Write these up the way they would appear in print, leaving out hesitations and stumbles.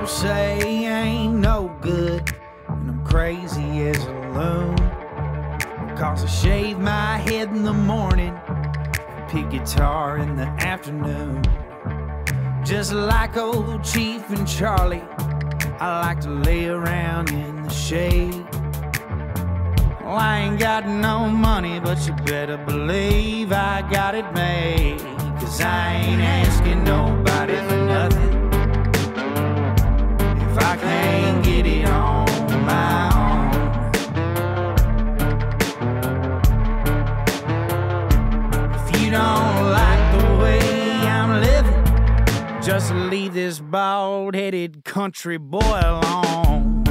People say I ain't no good, and I'm crazy as a loon. Cause I shave my head in the morning, pick guitar in the afternoon. Just like old Chief and Charlie, I like to lay around in the shade. Well, I ain't got no money, but you better believe I got it made. Cause I ain't asking nobody for nothing if I can't get it on my own. If you don't like the way I'm living, just leave this bald-headed country boy alone.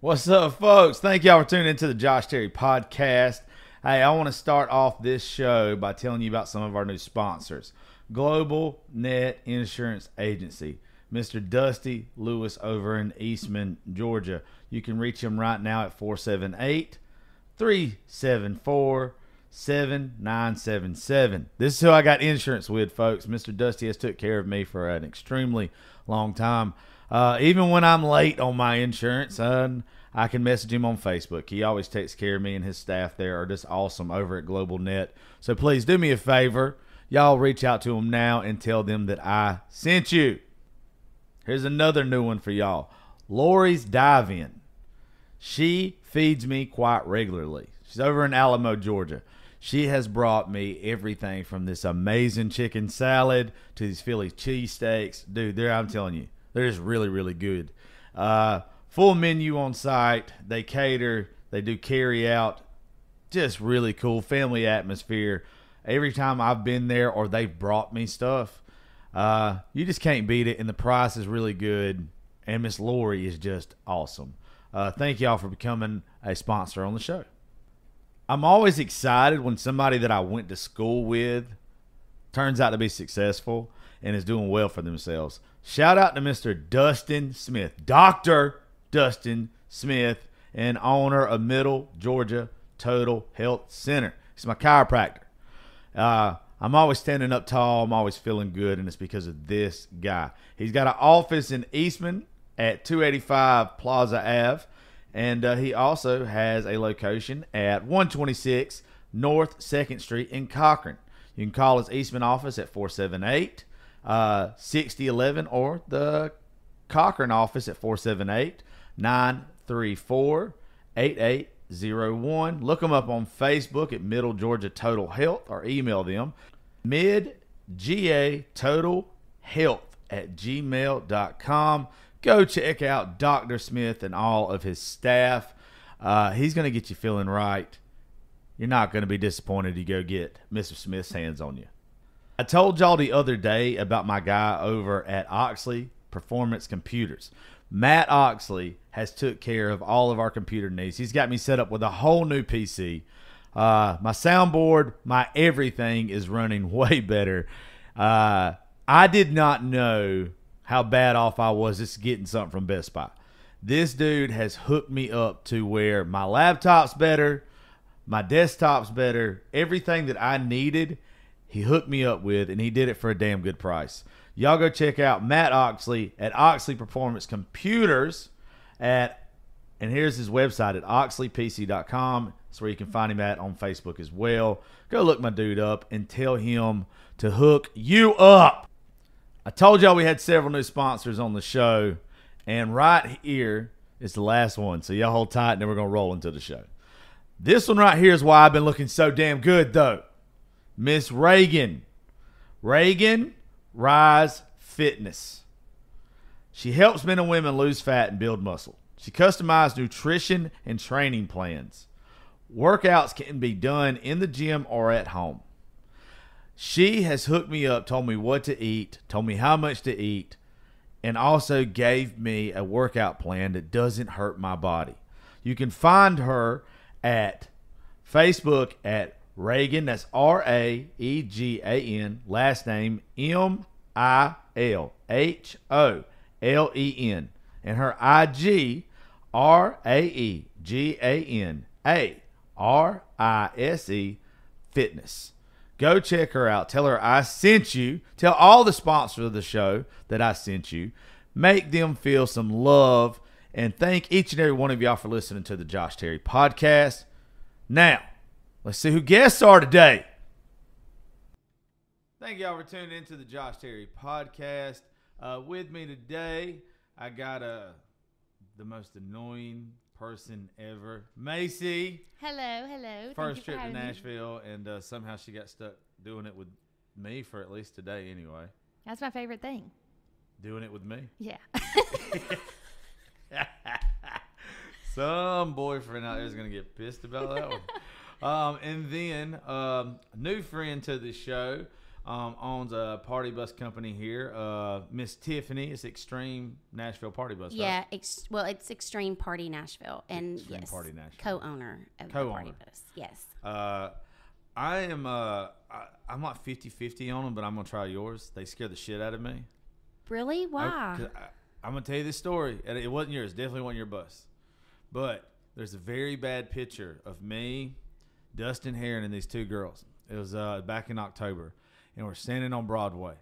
What's up, folks? Thank y'all for tuning into the Josh Terry podcast. Hey, I want to start off this show by telling you about some of our new sponsors. Global Net Insurance Agency, Mr. Dusty Lewis over in Eastman, Georgia. You can reach him right now at 478-374-7977. This is who I got insurance with, folks. Mr. Dusty has took care of me for an extremely long time. Even when I'm late on my insurance, I can message him on Facebook. He always takes care of me, and his staff there are just awesome over at Global Net. So please do me a favor. Y'all reach out to them now and tell them that I sent you. Here's another new one for y'all. Lori's Dive-In. She feeds me quite regularly. She's over in Alamo, Georgia. She has brought me everything from this amazing chicken salad to these Philly cheesesteaks. Dude, I'm telling you. They're just really, really good. Full menu on site. They cater. They do carry out. Just really cool family atmosphere. Every time I've been there or they've brought me stuff, you just can't beat it. And the price is really good. And Miss Lori is just awesome. Thank y'all for becoming a sponsor on the show. I'm always excited when somebody that I went to school with turns out to be successful and is doing well for themselves. Shout out to Mr. Dustin Smith, Dr. Dustin Smith, and owner of Middle Georgia Total Health Center. He's my chiropractor. I'm always standing up tall. I'm always feeling good, and it's because of this guy. He's got an office in Eastman at 285 Plaza Ave, and he also has a location at 126 North 2nd Street in Cochran. You can call his Eastman office at 478 6011 or the Cochran office at 478-934-8801. Look them up on Facebook at Middle Georgia Total Health or email them midgatotalhealth@gmail.com. Go check out Dr. Smith and all of his staff. He's going to get you feeling right. You're not going to be disappointed you go get Mr. Smith's hands on you. I told y'all the other day about my guy over at Oxley Performance Computers. Matt Oxley has took care of all of our computer needs. He's got me set up with a whole new PC. My soundboard, my everything is running way better. I did not know how bad off I was just getting something from Best Buy. This dude has hooked me up to where my laptop's better, my desktop's better, everything that I needed he hooked me up with, and he did it for a damn good price. Y'all go check out Matt Oxley at Oxley Performance Computers and here's his website at oxleypc.com. That's where you can find him at on Facebook as well. Go look my dude up and tell him to hook you up. I told y'all we had several new sponsors on the show, and right here is the last one. So y'all hold tight, and then we're going to roll into the show. This one right here is why I've been looking so damn good, though. Miss Reagan Rise Fitness. She helps men and women lose fat and build muscle. She customized nutrition and training plans. Workouts can be done in the gym or at home. She has hooked me up, told me what to eat, told me how much to eat, and also gave me a workout plan that doesn't hurt my body. You can find her at Facebook at Reagan, that's Raegan, last name Milholen, and her IG, RaeganArise Fitness. Go check her out. Tell her I sent you. Tell all the sponsors of the show that I sent you. Make them feel some love. And thank each and every one of y'all for listening to the Josh Terry podcast. Now, let's see who guests are today. Thank y'all for tuning into the Josh Terry podcast. With me today, I got the most annoying person ever, Macy. Hello. First trip to Nashville, and somehow she got stuck doing it with me for at least today anyway. That's my favorite thing. Doing it with me? Yeah. Some boyfriend out there is going to get pissed about that one. And then new friend to the show, owns a party bus company here. Miss Tiffany. It's Extreme Nashville Party Bus. Yeah, right? Well, it's Extreme Party Nashville, and Extreme yes, Party Nashville. co-owner of the party bus. Yes. I am. I'm like 50-50 on them, but I'm gonna try yours. They scare the shit out of me. Really? Why? I'm gonna tell you this story. And it wasn't yours. Definitely wasn't your bus. But there's a very bad picture of me, Dustin Heron, and these two girls. It was back in October, and we're standing on Broadway,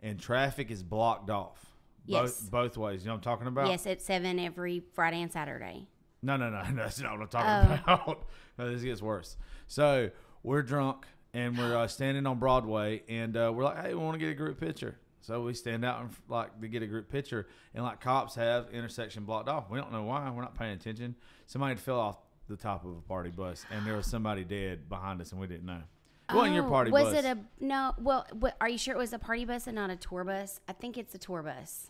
and traffic is blocked off. Yes. Both ways. You know what I'm talking about? Yes, at 7 every Friday and Saturday. No. That's not what I'm talking about. No, this gets worse. So we're drunk, and we're standing on Broadway, and we're like, hey, we want to get a group picture. So we stand out and to get a group picture, and like cops have intersection blocked off. We don't know why. We're not paying attention. Somebody fell off the top of a party bus, and there was somebody dead behind us, and we didn't know. It wasn't your party bus. Was it no? Well, are you sure it was a party bus and not a tour bus? I think it's a tour bus.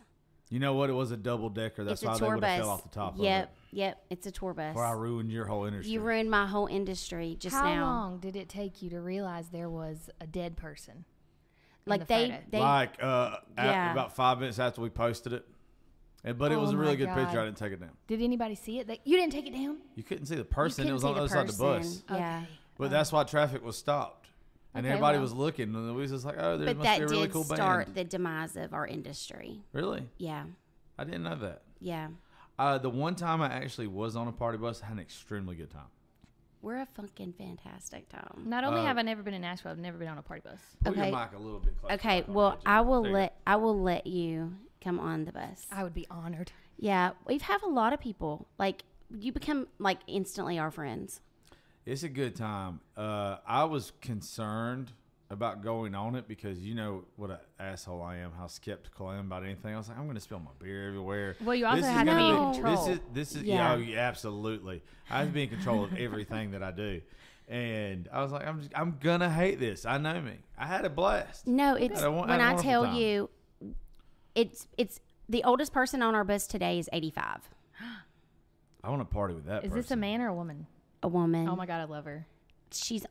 You know what? It was a double decker. That's why they would have fell off the top of it. Yep. It's a tour bus. Or I ruined your whole industry. You ruined my whole industry just now. How long did it take you to realize there was a dead person? Like they about 5 minutes after we posted it. But it was a really good picture. I didn't take it down. Did anybody see it? You didn't take it down? You couldn't see the person. It was on the other side of the bus. Yeah. Okay. But that's why traffic was stopped. And everybody was looking. And we was just like, oh, there must be a really cool band. But that did start the demise of our industry. Really? Yeah. I didn't know that. Yeah. The one time I actually was on a party bus, I had an extremely good time. We're a fucking fantastic time. Not only have I never been in Nashville, I've never been on a party bus. Put your mic a little bit closer. Okay, well, I will let you come on the bus. I would be honored. Yeah, we have a lot of people. Like, you become, like, instantly our friends. It's a good time. I was concerned about going on it because you know what an asshole I am, how skeptical I am about anything. I was like, I'm going to spill my beer everywhere. Well, you also have to be in control. This is yeah, absolutely. I have to be in control of everything that I do. And I was like, I'm going to hate this. I know me. I had a blast. No, it's when I tell you, it's the oldest person on our bus today is 85. I want to party with that person. Is this a man or a woman? A woman. Oh my God, I love her. She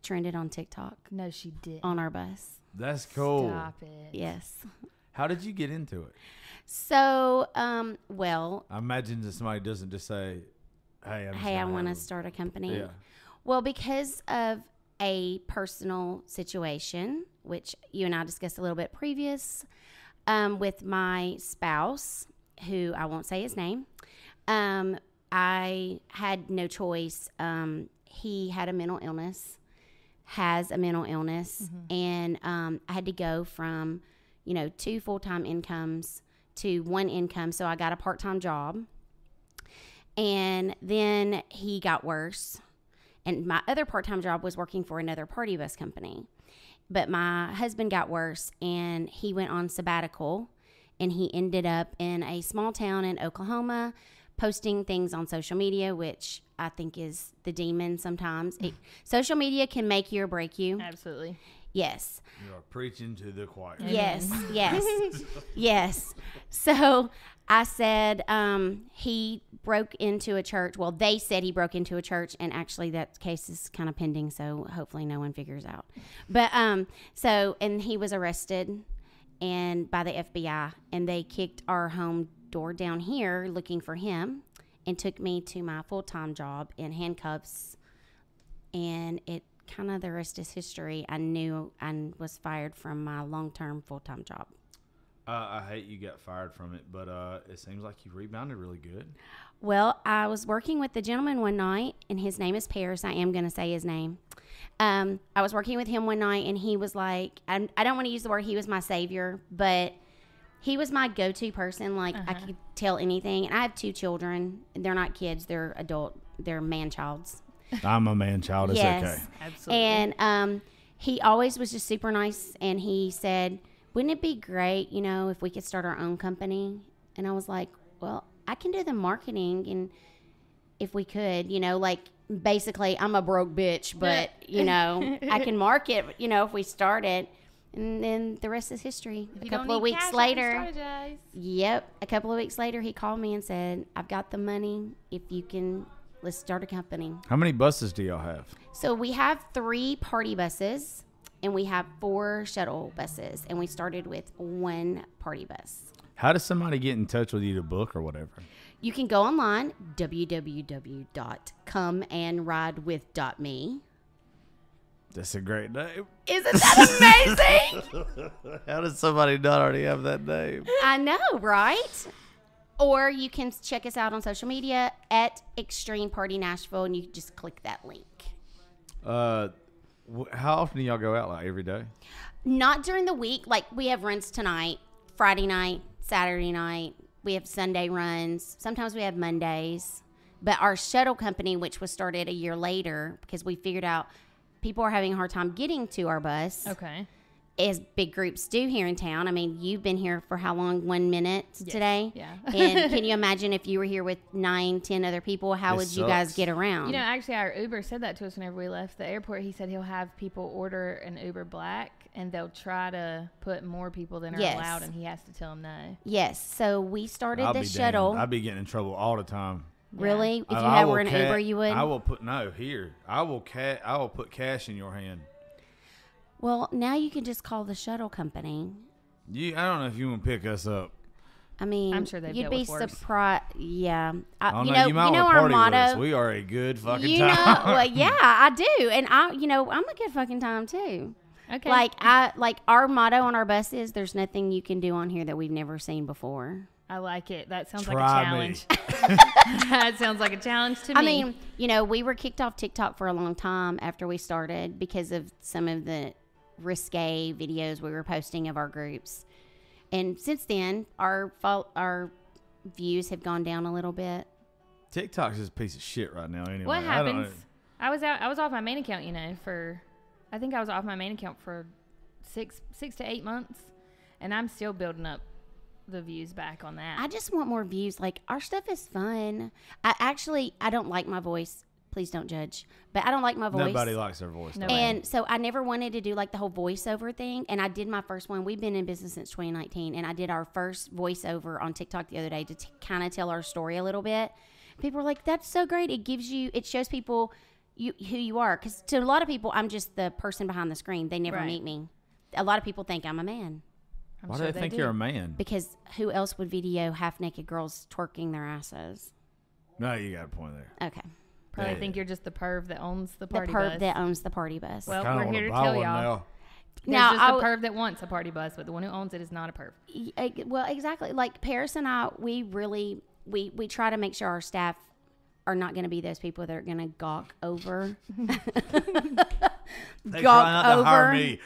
trended on TikTok. No, she did. On our bus. That's cool. Stop it. Yes. How did you get into it? So, well. I imagine that somebody doesn't just say, hey, I want to start a company. Yeah. Well, because of a personal situation, which you and I discussed a little bit previous, with my spouse, who I won't say his name, I had no choice. He had a mental illness, has a mental illness, and I had to go from, 2 full-time incomes to 1 income. So I got a part-time job, and then he got worse. And my other part-time job was working for another party bus company. But my husband got worse, and he went on sabbatical, and he ended up in a small town in Oklahoma, posting things on social media, which I think is the demon sometimes. Social media can make you or break you. Absolutely. Yes. You are preaching to the choir. Yes, yes. So I said he broke into a church. Well, they said he broke into a church, and actually that case is kind of pending, so hopefully no one figures out. But and he was arrested and by the FBI, and they kicked our home door down here looking for him and took me to my full-time job in handcuffs, and it kind of the rest is history. I knew I was fired from my long-term full-time job. I hate you got fired from it, but it seems like you rebounded really good. Well, I was working with the gentleman one night, and his name is Paris. I am going to say his name. I was working with him one night, and he was like, I don't want to use the word he was my savior, but he was my go-to person. Like, I could tell anything. And I have 2 children. They're not kids. They're adult. They're man-childs. I'm a man-child. It's yes. okay. Absolutely. And he always was just super nice, and he said, wouldn't it be great, if we could start our own company? And I was like, well, I can do the marketing, and if we could, like, basically I'm a broke bitch, but, I can market, if we start it. And then the rest is history. A couple of weeks later, a couple of weeks later, he called me and said, I've got the money. If you can, let's start a company. How many buses do y'all have? So we have 3 party buses, and we have 4 shuttle buses, and we started with 1 party bus. How does somebody get in touch with you to book or whatever? You can go online, www.comeandridewith.me. That's a great name. Isn't that amazing? How does somebody not already have that name? I know, right? Or you can check us out on social media at Extreme Party Nashville, and you can just click that link. How often do y'all go out? Like every day? Not during the week. Like, we have runs tonight, Friday night, Saturday night. We have Sunday runs. Sometimes we have Mondays. But our shuttle company, which was started a year later, because we figured out people are having a hard time getting to our bus. Okay. As big groups do here in town. I mean, you've been here for how long? 1 minute today? Yeah. And can you imagine if you were here with 9, 10 other people, how would you guys get around? Actually, our Uber said that to us whenever we left the airport. He said he'll have people order an Uber Black, and they'll try to put more people than are allowed, and he has to tell them no. Yes. So we started I'll the be shuttle. I'd be getting in trouble all the time. Really? If you were an Uber, you would? I will put here. I will put cash in your hand. Well, now you can just call the shuttle company. I don't know if you want to pick us up. I mean, I'm sure they've you'd dealt be with worse. surprised. Yeah. You might want to our party with motto. us. We are a good fucking time. Well, yeah, I do. And I'm a good fucking time too. Okay. Like our motto on our bus is there's nothing you can do on here that we've never seen before. I like it. That sounds Try like a challenge. That sounds like a challenge to me. I mean, we were kicked off TikTok for a long time after we started because of some of the risque videos we were posting of our groups. And since then, our views have gone down a little bit. TikTok's just a piece of shit right now anyway. What happens? I was off my main account, I think I was off my main account for 6 to 8 months, and I'm still building up the views back on that. I just want more views. Like, our stuff is fun. I don't like my voice. Please don't judge. But I don't like my voice. Nobody likes their voice. No. And so I never wanted to do like the whole voiceover thing. And I did my first one. We've been in business since 2019. And I did our first voiceover on TikTok the other day to kind of tell our story a little bit. People were like, that's so great. It shows people who you are. Because to a lot of people, I'm just the person behind the screen. They never meet me. A lot of people think I'm a man. Why do they think you're a man? Because who else would video half-naked girls twerking their asses? No, you got a point there. Okay. Probably think you're just the perv that owns the party bus. The perv that owns the party bus. Well, Kinda we're here to wanna buy tell one y'all. now. There's just a perv that wants a party bus, but the one who owns it is not a perv. Well, exactly. Like Paris and I, we really we try to make sure our staff are not going to be those people that are going to gawk over. They try not to hire me.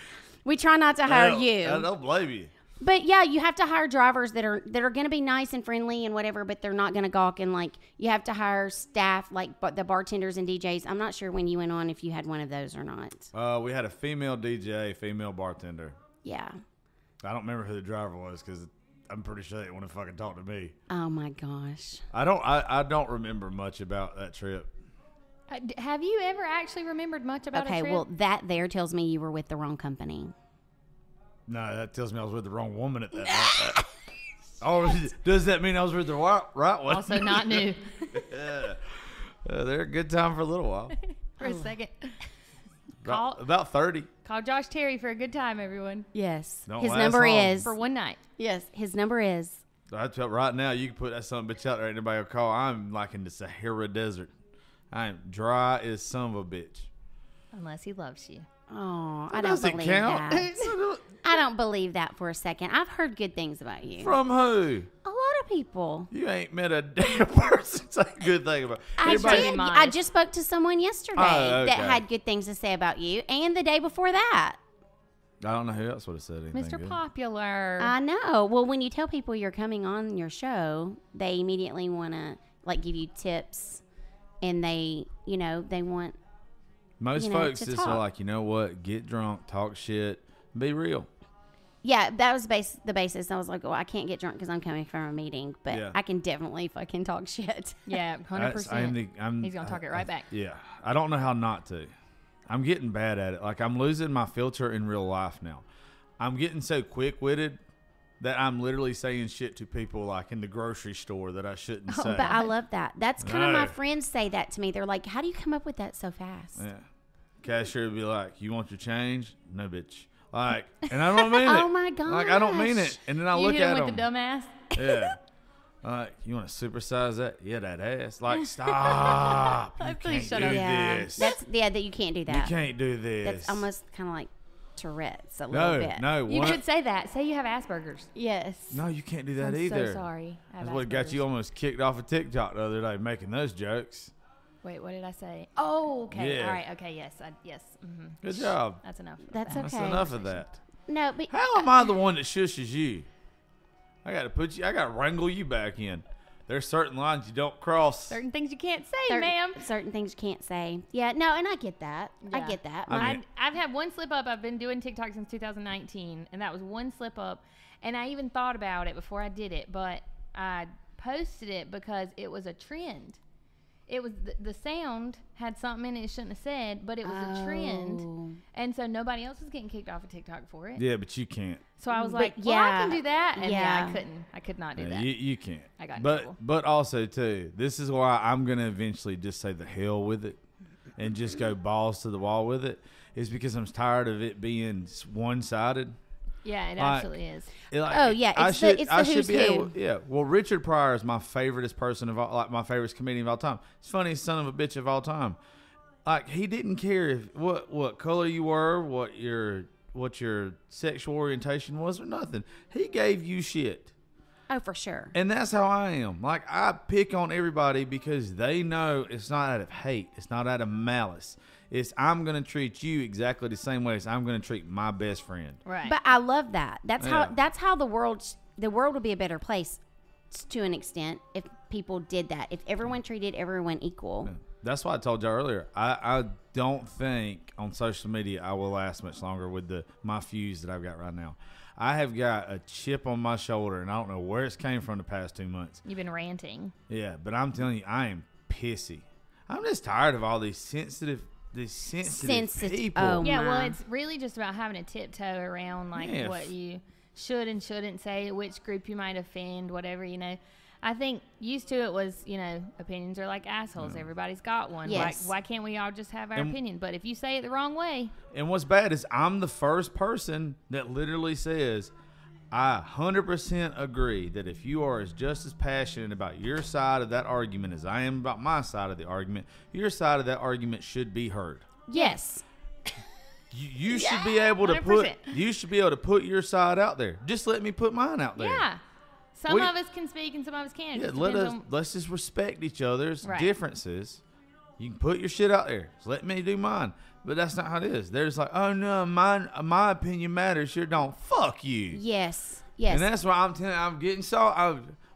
We try not to hire you. I don't blame you. But yeah, you have to hire drivers that are going to be nice and friendly and whatever, but they're not going to gawk. And like, you have to hire staff like the bartenders and DJs. I'm not sure when you went on if you had one of those or not. We had a female DJ, female bartender. Yeah. I don't remember who the driver was because I'm pretty sure they didn't want to fucking talk to me. Oh my gosh. I don't remember much about that trip. Have you ever actually remembered much about a trip? Okay, well, that there tells me you were with the wrong company. No, that tells me I was with the wrong woman at that time. Oh, does that mean I was with the right one? Also not new. Yeah. They're a good time for a little while. For a second. About 30. Call Josh Terry for a good time, everyone. Yes. Don't His last number long. is. For one night. Yes, his number is. Right now, you can put that son of a bitch out there. Anybody will call. I'm like in the Sahara Desert. I am dry as son of a bitch. Unless he loves you. Oh, I don't believe that. I don't believe that for a second. I've heard good things about you. From who? A lot of people. You ain't met a damn person say a good thing about I everybody. did. modest. I just spoke to someone yesterday Oh, that okay. had good things to say about you, and the day before that. I don't know who else would have said anything Mr. good. Popular. I know. Well, when you tell people you're coming on your show, they immediately want to like give you tips, and they want. Most you know, folks to just talk. are like, you know what? Get drunk, talk shit, be real. Yeah, that was the basis. I was like, well, I can't get drunk because I'm coming from a meeting, but Yeah. I can definitely fucking talk shit. Yeah, 100%. He's gonna talk it right back. Yeah, I don't know how not to. I'm getting bad at it. Like I'm losing my filter in real life now. I'm getting so quick-witted that I'm literally saying shit to people like in the grocery store that I shouldn't say. But I love that. That's kind of No. my friends say that to me. They're like, how do you come up with that so fast? Yeah. Cashier would be like, "You want your change?" No, bitch. Like, and I don't mean it. Oh my Like I don't mean gosh. it. And then I You look hit him at with them. the dumbass. Yeah. Like, you want to supersize that? Yeah, that ass. Like, stop. You Please can't shut do up. Yeah, this. that you can't do that. You can't do this. That's almost kind of like Tourette's a little bit. No, You what? could say that. Say you have Asperger's. Yes. No, you can't do that I'm either. so sorry. I have That's what got Asperger's. you almost kicked off of TikTok the other day making those jokes. Wait, what did I say? Oh, okay. Yeah. All right. Okay. Yes. Yes. Mm-hmm. Good job. That's enough. That's That's okay. enough of that. No, but How am I the one that shushes you? I got to wrangle you back in. There's certain lines you don't cross. Certain things you can't say, ma'am. certain things you can't say. Yeah, no, and I get that. I Yeah. get that. I mean- I've had one slip up. I've been doing TikTok since 2019, and that was one slip up. And I even thought about it before I did it, but I posted it because it was a trend. It was the sound had something in it shouldn't have said, but it was a Oh. trend, and so nobody else was getting kicked off of TikTok for it. Yeah, but you can't. So I was But like, well, I can yeah, do that, and yeah. then I couldn't. I could not do Yeah, that. you can't. I got in trouble. But also too, this is why I'm gonna eventually just say the hell with it, and just go balls to the wall with it. Is because I'm tired of it being one sided. Yeah, it Like, absolutely is. Oh, yeah, it's the who's who. Yeah. Well, Richard Pryor is my favoriteest person of all, like my favorite comedian of all time. It's funniest son of a bitch of all time. Like he didn't care if what color you were, what your sexual orientation was, or nothing. He gave you shit. Oh, for sure. And that's how I am. Like, I pick on everybody because they know it's not out of hate. It's not out of malice. It's I'm going to treat you exactly the same way as I'm going to treat my best friend. Right. But I love that. That's Yeah. how the world would be a better place to an extent if people did that. If everyone treated everyone equal. That's why I told you earlier. I don't think on social media I will last much longer with my fuse that I've got right now. I have got a chip on my shoulder, and I don't know where it's came from the past 2 months. You've been ranting. Yeah, but I'm telling you, I am pissy. I'm just tired of all these sensitive people. Oh, Yeah, well, my. it's really just about having a tiptoe around like Yeah. what you should and shouldn't say, which group you might offend, whatever, I think used to it was, opinions are like assholes. Everybody's got one. Yes. Why can't we all just have our And- opinion? But if you say it the wrong way, And what's bad is I'm the first person that literally says, I 100% agree that if you are just as passionate about your side of that argument as I am about my side of the argument, your side of that argument should be heard. Yes. You should be able to 100%. put your side out there. Just let me put mine out there. yeah. Some We- of us can speak and some of us can't. It Yeah, just depends on- let's just respect each other's Right. differences. You can put your shit out there. Just let me do mine. But that's not how it is. They're just like, oh no, my opinion matters. Sure don't. Fuck you. Yes. Yes. And that's why I'm telling you, I'm getting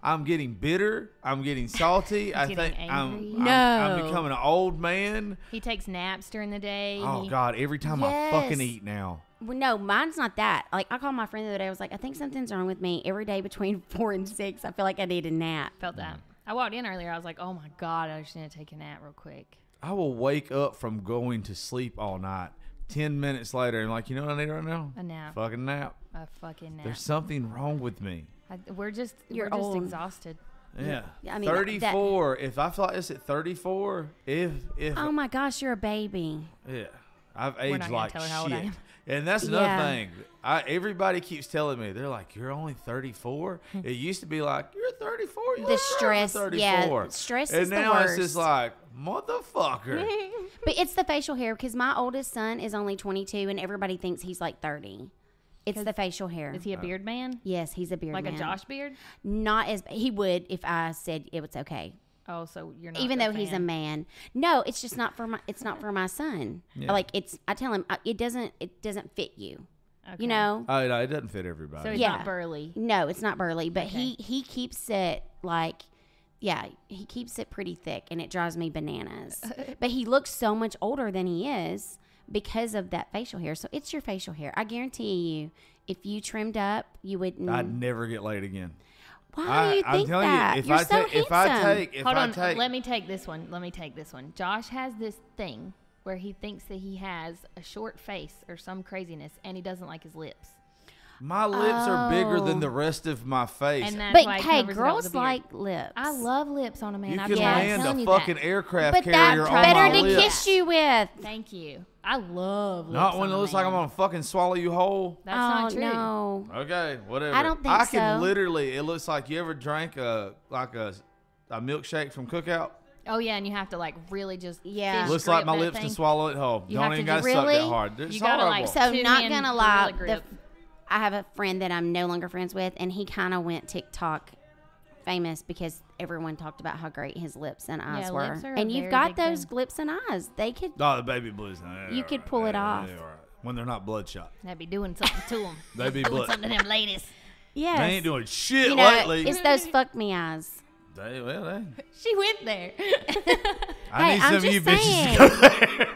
I'm getting bitter. I'm getting salty. I getting think angry. I'm No. becoming an old man. He takes naps during the day. Oh God, every time I fucking Yes. eat now. Well, no, mine's not that. Like, I called my friend the other day. I was like, I think something's wrong with me. Every day between 4 and 6, I feel like I need a nap. Felt that. I walked in earlier. I was like, oh my God, I just need to take a nap real quick. I will wake up from going to sleep all night. 10 minutes later, and like, you know what I need right now? A nap. Fucking nap. A fucking nap. There's something wrong with me. We're just You're we're just old. exhausted. Yeah. I mean, 34. If I feel like this at 34, if Oh my gosh, you're a baby. yeah, I've not aged gonna like tell her how old I shit. am. And that's another Yeah. thing. Everybody keeps telling me, they're like, you're only 34. It used to be like, you're 34. You The look stress, 34. yeah, stress and is the now it's worst. just like, motherfucker. But it's the facial hair because my oldest son is only 22 and everybody thinks he's like 30. It's the facial hair. Is he a beard man? Yes, he's a beard Like man. a Josh beard? Not as he would if I said it was okay. Oh, so you're not. Even a though he's a fan. man. No, it's just not for my. It's not for my son. Yeah. Like I tell him it doesn't fit you. Okay. You know. Oh, no, it doesn't fit everybody. So he's Yeah. not burly. No, it's not burly, but Okay. he keeps it like, yeah, he keeps it pretty thick, and it drives me bananas. But he looks so much older than he is because of that facial hair. So it's your facial hair. I guarantee you, if you trimmed up, you wouldn't. I'd never get laid again. Why do you I'm think telling that? you, if You're I so take, if I handsome. take, if Hold I on. take, Let me take this one. Josh has this thing where he thinks that he has a short face or some craziness, and he doesn't like his lips. my lips are bigger than Oh. the rest of my face. And that's But why he hey, covers it up with girls a beard. like lips. I love lips on a man. you I've can been land telling a you fucking that. aircraft but carrier that's on better my to lips. kiss you with. Thank you. I love lips. Not when on it a looks like man. I'm gonna fucking swallow you whole. That's oh not true. no. Okay, whatever. I don't think I can so. literally. It looks like you ever drank a milkshake from Cookout. Oh yeah, and you have to like really just Yeah. fish Looks like grip my that lips thing. can swallow it whole. You Don't have even to gotta just- suck that Really? hard. It's You gotta, horrible. like, So not two-hand gonna lie, gorilla grip. I have a friend that I'm no longer friends with, and he kind of went TikTok famous because everyone talked about how great his lips and eyes Yeah, were. lips are a And you've very got big those thing. lips and eyes. They could. Oh, the baby blues. You could pull it off. When they're not bloodshot. That'd be doing something to them. They be doing blood. something to them ladies. Yes. They ain't doing shit You know, lately. it's those fuck me eyes. They. She went there. I need I'm some of you just bitches saying. to go there.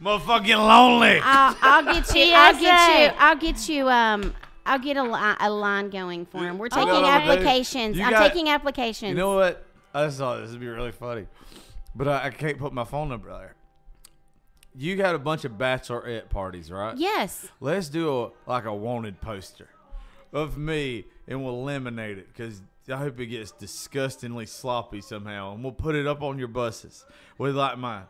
Motherfucking lonely. I'll get you. I'll get you. I'll get a line going for him. We're taking know what I'm gonna do? applications. You I'm got- taking applications. You know what? I just thought this would be really funny, but I can't put my phone number there. You got a bunch of bachelorette parties, right? Yes. Let's do a wanted poster of me, and we'll laminate it because I hope it gets disgustingly sloppy somehow, and we'll put it up on your buses with my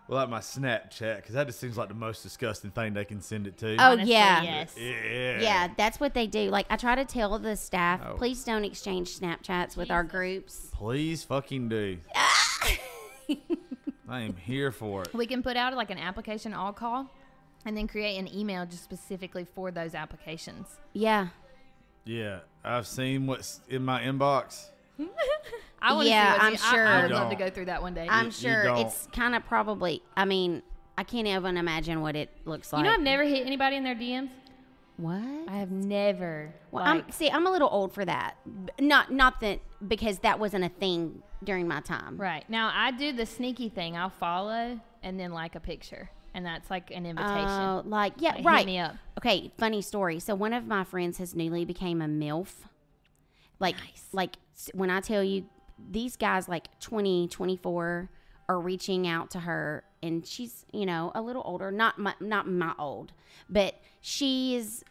Snapchat because that just seems like the most disgusting thing they can send it to. Oh Honestly, yeah. Yes. Yeah. Yeah, that's what they do. Like I try to tell the staff, Oh. please don't exchange Snapchats with our groups. Please fucking do. I am here for it. We can put out like an application all call, and then create an email just specifically for those applications. Yeah. Yeah, I've seen what's in my inbox. I want to Yeah, see what's I'm sure. I would love to Don't. go through that one day. I'm you sure don't. it's kind of probably. I mean, I can't even imagine what it looks like. you know, I've never hit anybody in their DMs. What? I have never. Well, like, I'm a little old for that. Not that because that wasn't a thing during my time. right now, I do the sneaky thing. I'll follow and then like a picture, and that's like an invitation. Like yeah, Like, hit right. me up. Okay, funny story. So one of my friends has newly became a MILF. Like when I tell you these guys like 20, 24 are reaching out to her, and she's, you know, a little older, not my old, but she's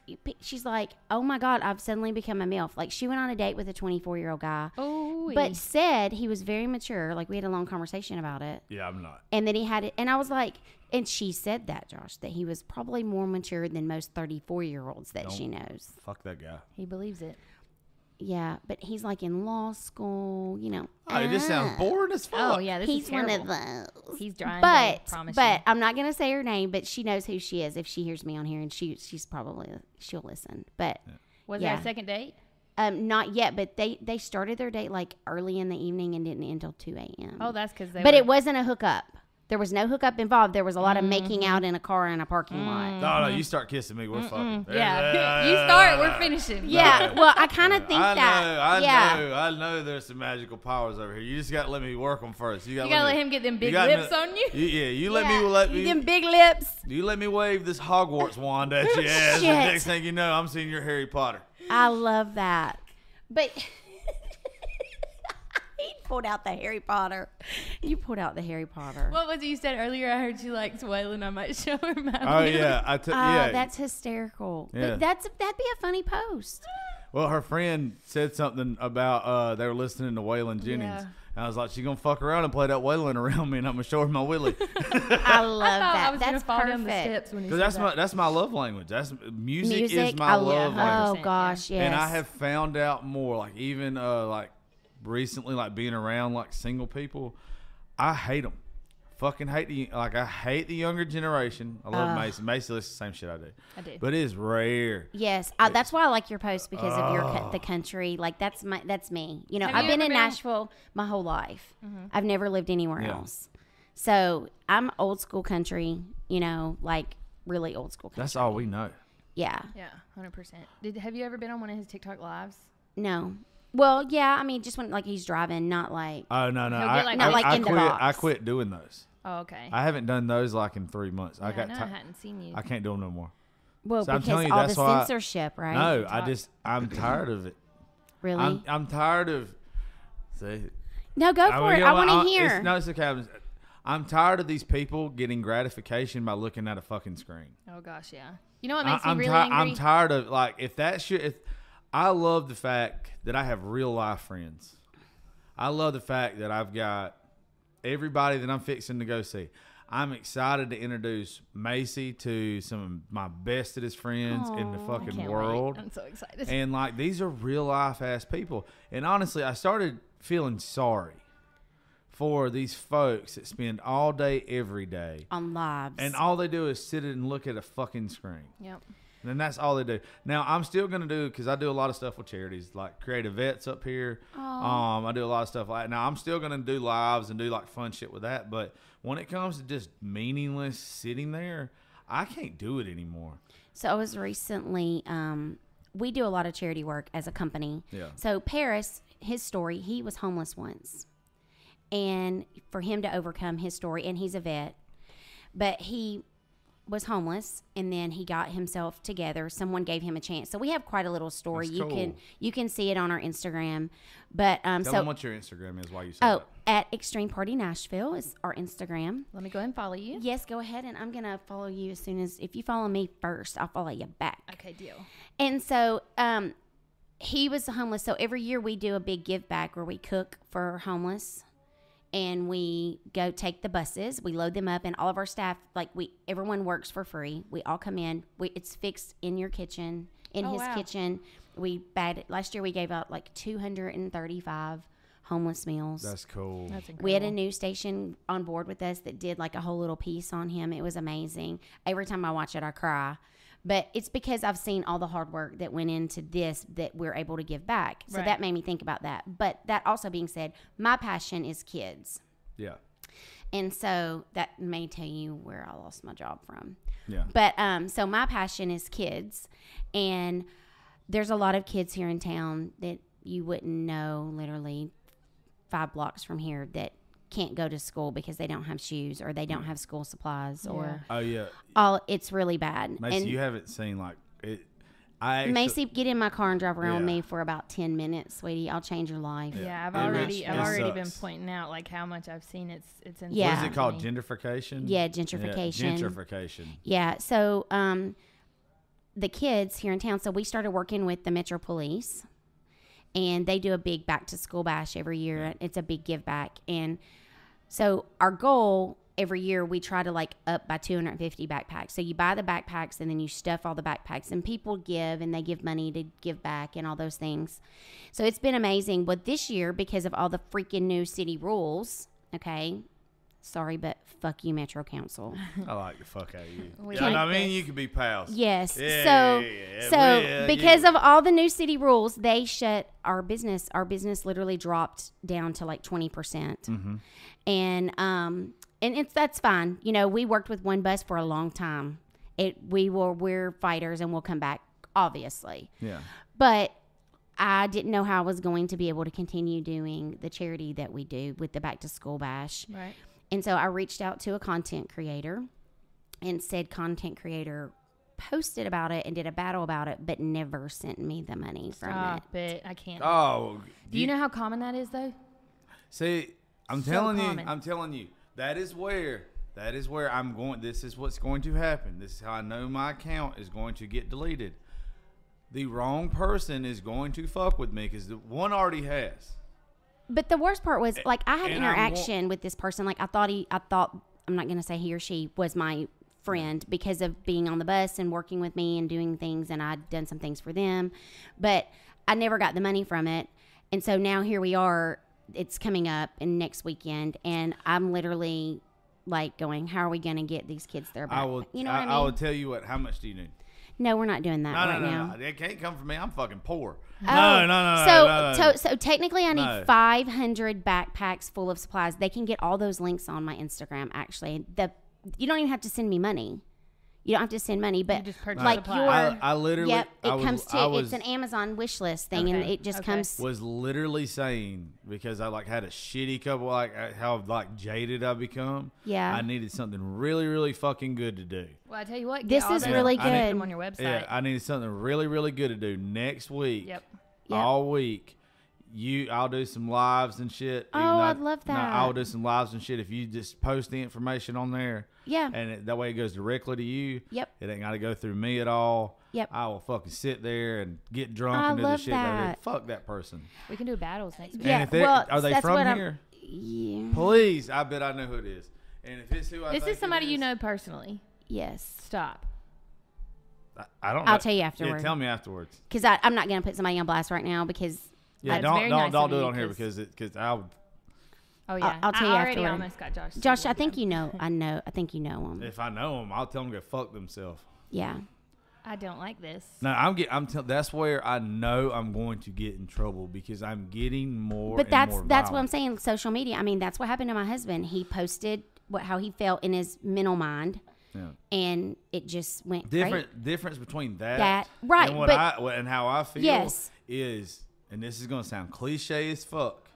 like, "Oh my God, I've suddenly become a MILF." Like she went on a date with a 24-year-old guy. Oh, But said he was very mature. Like we had a long conversation about it. Yeah, I'm not. And that he had it. And I was like, and she said that, Josh, that he was probably more mature than most 34-year-olds that she knows. Fuck that guy. he believes it. Yeah, but he's like in law school, you know. Oh, it just sounds boring as fuck. Oh yeah, this He's is one terrible. of those. He's drying. But I'm not going to say her name, but she knows who she is if she hears me on here, and she's probably, she'll listen. But was yeah. there a second date? not yet, but they started their date like early in the evening and didn't end until 2 a.m. Oh, that's because they. But were, it wasn't a hookup. There was no hookup involved. There was a lot of making out in a car in a parking lot. No, you start kissing me, we're fucking. Yeah, you start. We're finishing. Yeah, well, I kind of think I know there's some magical powers over here. You just got to let me work them first. You got You gotta let him get them big lips on you. You let me them big lips. You let me wave this Hogwarts wand at your ass. The Shit. next thing you know, I'm seeing your Harry Potter. I love that. But he pulled out the Harry Potter. You pulled out the Harry Potter. What was it you said earlier? I heard you liked Waylon. I might show her my. Oh yeah, yeah. That's hysterical. Yeah. But that'd be a funny post. Well, her friend said something about they were listening to Waylon Jennings. Yeah. And I was like, she gonna fuck around and play that Waylon around me, and I'm gonna show her my willy. I love I that. was That's gonna fall down the perfect. steps when he Because said that's my love language. That's music is Music, my love language. Oh gosh, yes. And I have found out more, like even like recently, like being around like single people, I hate them Fucking hate I hate the younger generation. I love Macy. Macy listens the same shit I do. I do. But it is rare. Yes, that's why I like your post because of the country. Like that's me. You know, Have I've you been ever in been- Nashville my whole life. Mm-hmm. I've never lived anywhere else. So I'm old school country. You know, like really old school country. That's all we know. Yeah. Yeah, 100%. Have you ever been on one of his TikTok lives? No. Well, yeah. I mean, just when like he's driving, not like. Oh no. He'll get, like, Not like I in the quit. box. I quit doing those. Oh, okay. I haven't done those like in 3 months. Yeah, I got. I hadn't seen you. I can't do them no more. Well, So I'm because telling you, all that's the why censorship, right? No, TikTok. I'm tired of it. Really? I'm tired of. See, No, go for it. I want to hear. No, it's okay. I'm tired of these people getting gratification by looking at a fucking screen. Oh gosh, yeah. You know what makes I'm me really angry? I'm tired of like if that shit. If I love the fact that I have real life friends. I love the fact that I've got everybody that I'm fixing to go see. I'm excited to introduce Macy to some of my bestest friends in the fucking Can't world. wait. I'm so excited. And like these are real life ass people. And honestly, I started feeling sorry for these folks that spend all day, every day, On lives. and all they do is sit and look at a fucking screen. Yep. And that's all they do. Now, I'm still going to do, because I do a lot of stuff with charities, like Creative Vets up here. I do a lot of stuff like that. Now, I'm still going to do lives and do like fun shit with that. But when it comes to just meaningless sitting there, I can't do it anymore. So I was recently, we do a lot of charity work as a company. Yeah. So Paris, his story, he was homeless once. And for him to overcome his story, and he's a vet, but he was homeless and then he got himself together. Someone gave him a chance. So we have quite a little story. That's You cool. you can see it on our Instagram. But Tell them what your Instagram is while you say that. at Extreme Party Nashville is our Instagram. Let me go ahead and follow you. Yes, go ahead, and I'm gonna follow you as soon as if you follow me first, I'll follow you back. Okay, deal. And so he was homeless. So every year we do a big give back where we cook for homeless. And we go take the buses, we load them up, and all of our staff, everyone works for free. We all come in. It's fixed in your kitchen, in his wow. kitchen. We bagged it. Last year we gave out like 235 homeless meals. That's cool. That's incredible. We had a news station on board with us that did like a whole little piece on him. It was amazing. Every time I watch it, I cry. But it's because I've seen all the hard work that went into this that we're able to give back. So Right. that made me think about that. But that also being said, my passion is kids. Yeah. And so that may tell you where I lost my job from. Yeah. But so my passion is kids. And there's a lot of kids here in town that you wouldn't know literally 5 blocks from here that can't go to school because they don't have shoes or they don't have school supplies or Oh, yeah. it's really bad. Macy, And you haven't seen like it. Macy, get in my car and drive around with Yeah. me for about 10 minutes, sweetie. I'll change your life. Yeah, I've It already really been sucks. pointing out like how much I've seen. It's insane. Yeah. What is it called? Gentrification? Yeah, gentrification. Yeah, gentrification. Yeah, so the kids here in town, so we started working with the Metro Police, and they do a big back to school bash every year. It's a big give back. And so our goal every year, we try to like up by 250 backpacks. So you buy the backpacks and then you stuff all the backpacks, and people give and they give money to give back and all those things. So it's been amazing. But this year, because of all the freaking new city rules, okay, sorry, but fuck you, Metro Council. I like the fuck out of you. We Yeah, like I mean, this. you could be pals. Yes. Yeah, so yeah, so yeah, because yeah. of all the new city rules, they shut our business. Our business literally dropped down to like 20%. Mm-hmm. And that's fine. You know, we worked with one bus for a long time. We're fighters and we'll come back, obviously. Yeah. But I didn't know how I was going to be able to continue doing the charity that we do with the Back to School Bash. Right. And so I reached out to a content creator, and said content creator posted about it and did a battle about it, but never sent me the money from Stop it. it. I can't. Oh. Do you know how common that is, though? See, I'm So telling common. you, that is where I'm going. This is what's going to happen. This is how I know my account is going to get deleted. The wrong person is going to fuck with me because the one already has. But the worst part was, like, I had And I'm interaction with this person. Like, I thought I'm not going to say he or she was my friend because of being on the bus and working with me and doing things, and I'd done some things for them, but I never got the money from it. And so now here we are. It's coming up in next weekend, and I'm literally like going, how are we going to get these kids their back? I will. You know what I mean? I will tell you what. How much do you need? No, we're not doing that right now. No. It can't come from me. I'm fucking poor. Oh, No. So technically, I need No. 500 backpacks full of supplies. They can get all those links on my Instagram. Actually, you don't even have to send me money. You don't have to send money, but just purchase like supplies. I literally. yep, I was, it's an Amazon wish list thing, and Okay, it just okay. comes. was literally saying, because I like had a shitty couple, like how like jaded I become. Yeah. I needed something really, really fucking good to do. Well, I tell you what, get This all is those really and put good. them on your website. Yeah, I needed something really, really good to do next week. Yep. All week. I'll do some lives and shit. Oh, even though I'd love No, that. I'll do some lives and shit if you just post the information on there. Yeah. And that way it goes directly to you. Yep. It ain't got to go through me at all. Yep. I will fucking sit there and get drunk I and do the love shit. That I do. that. Fuck that person. We can do battles next week. Yeah, And if they're, well, are they that's from what I'm- here? Yeah. Please, I bet I know who it is. And if it's who I This think is somebody it you is, know personally. Yes. Stop. I don't. I'll know. tell you Yeah, afterward. tell me afterwards. Because I'm not going to put somebody on blast right now because Yeah, That's very nice don't of do it you, on here 'cause- because I'll. Oh yeah, I'll tell you I already afterward. almost got Josh. Josh, I think you know. I think you know him. If I know them, I'll tell them to go fuck themselves. Yeah. I don't like this. No, that's where I know I'm going to get in trouble because I'm getting more. But and that's more what I'm violent. saying. Social media. I mean, that's what happened to my husband. He posted how he felt in his mental mind, Yeah. and it just went crazy. Difference between that right, and but- and how I feel Yes. is, and this is gonna sound cliche as fuck.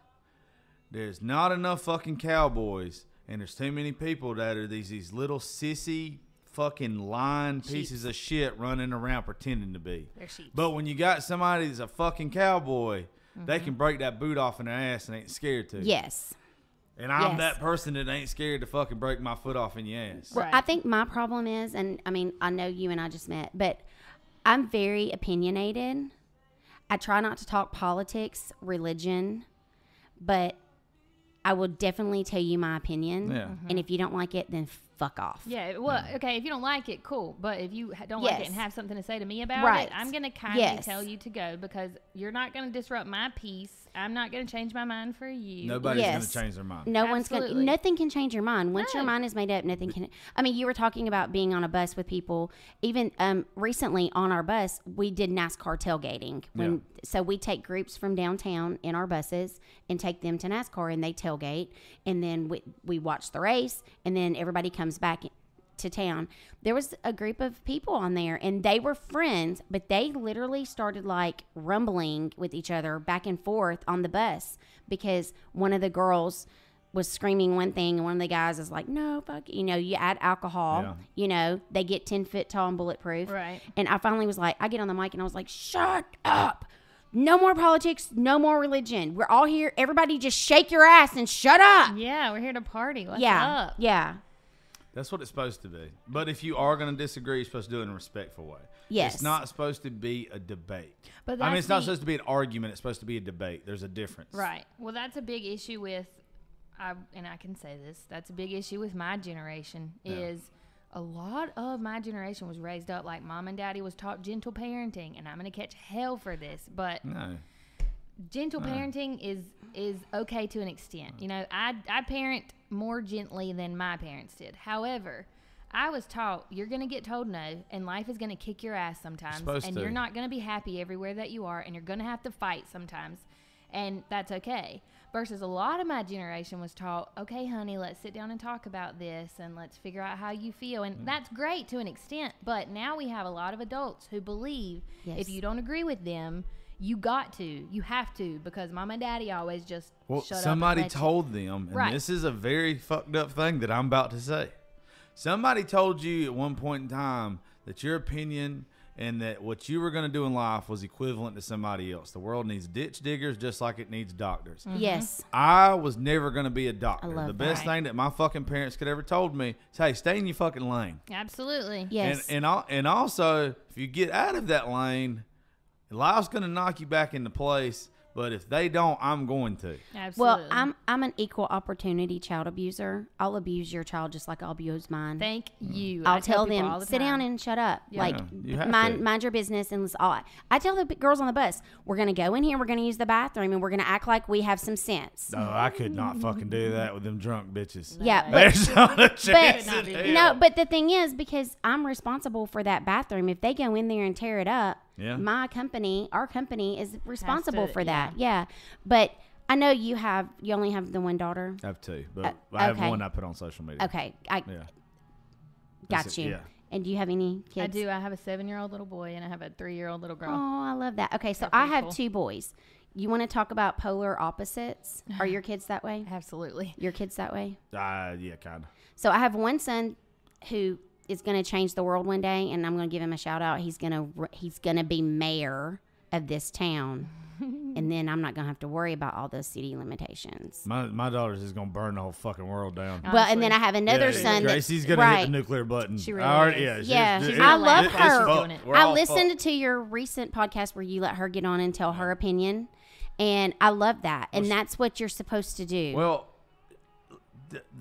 There's not enough fucking cowboys, and there's too many people that are these little sissy fucking lying pieces of shit running around pretending to be. They're sheep. But when you got somebody that's a fucking cowboy, they can break that boot off in their ass and ain't scared to. Yes. And I'm Yes. that person that ain't scared to fucking break my foot off in your ass. Right. I think my problem is, and I mean, I know you and I just met, but I'm very opinionated. I try not to talk politics, religion, but I will definitely tell you my opinion. Yeah. And if you don't like it, then fuck off. Yeah, well, okay, if you don't like it, cool. But if you don't like it Yes. and have something to say to me about Right. it, I'm going to kindly Yes. tell you to go because you're not going to disrupt my peace. I'm not going to change my mind for you. Nobody's Yes. going to change their mind. No one's going to, Absolutely. nothing can change your mind. Once your No. mind is made up, nothing can. I mean, you were talking about being on a bus with people. Even recently on our bus, we did NASCAR tailgating. So we take groups from downtown in our buses and take them to NASCAR and they tailgate. And then we watch the race and then everybody comes back to town. There was a group of people on there and they were friends, but they literally started like rumbling with each other back and forth on the bus because one of the girls was screaming one thing and one of the guys is like, no, fuck, you add alcohol, they get 10 foot tall and bulletproof. Right. And I finally was like, I get on the mic and I was like, shut up. No more politics, no more religion. We're all here. Everybody just shake your ass and shut up. Yeah, we're here to party. What's Yeah. up? Yeah. That's what it's supposed to be. But if you are going to disagree, you're supposed to do it in a respectful way. Yes. It's not supposed to be a debate. But I mean, that's it's not the- supposed to be an argument. It's supposed to be a debate. There's a difference. Right. Well, that's a big issue with, and I can say this, that's a big issue with my generation is a lot of my generation was raised up like mom and daddy was taught gentle parenting, and I'm going to catch hell for this, but No. gentle parenting is okay to an extent. I parent more gently than my parents did. However, I was taught you're going to get told no, and life is going to kick your ass sometimes, Supposed and to. you're not going to be happy everywhere that you are, and you're going to have to fight sometimes, and that's okay. Versus a lot of my generation was taught, okay, honey, let's sit down and talk about this, and let's figure out how you feel, and that's great to an extent. But now we have a lot of adults who believe Yes. if you don't agree with them, you have to, because mom and daddy always just Well, shut somebody up and let you. told them, and Right. this is a very fucked up thing that I'm about to say. Somebody told you at one point in time that your opinion and that what you were going to do in life was equivalent to somebody else. The world needs ditch diggers just like it needs doctors. Yes. I was never going to be a doctor. love The best that. thing that my fucking parents could ever told me is, hey, stay in your fucking lane. Absolutely. Yes. And also, if you get out of that lane, life's going to knock you back into place, But if they don't, I'm going to. Absolutely. Well, I'm an equal opportunity child abuser. I'll abuse your child just like I'll abuse mine. Thank you. I'll I tell people them, all the sit down time. and shut up. Yeah. Like, Yeah, you have to. mind your business. And I tell the girls on the bus, we're going to go in here, we're going to use the bathroom, and we're going to act like we have some sense. No, I could not fucking do that with them drunk bitches. Yeah, but There's not a chance But- in no, hell. but the thing is, because I'm responsible for that bathroom, if they go in there and tear it up, Yeah. our company is responsible to- for that. Yeah. But I know you only have the one daughter. I have two, but I have okay. one I put on social media. Okay. I Yeah. got That's you. it, yeah. And do you have any kids? I do. I have a 7-year-old little boy and I have a 3-year-old little girl. Oh, I love that. Okay, so They're I pretty have cool. 2 boys. You want to talk about polar opposites? Are your kids that way? Absolutely. Your kids that way? Yeah, kind of. So I have one son who is going to change the world one day, and I'm going to give him a shout out. He's going to be mayor of this town, and then I'm not going to have to worry about all those city limitations. My daughter's just gonna burn the whole fucking world down. But and then I have another son. Gracie's that, gonna right. hit the nuclear button. She really I already- is. Yeah, Yeah, she's- I love it's her. fucked. We're I all listened fucked. to your recent podcast where you let her get on and tell her opinion, and I love that. And that's what you're supposed to do Well,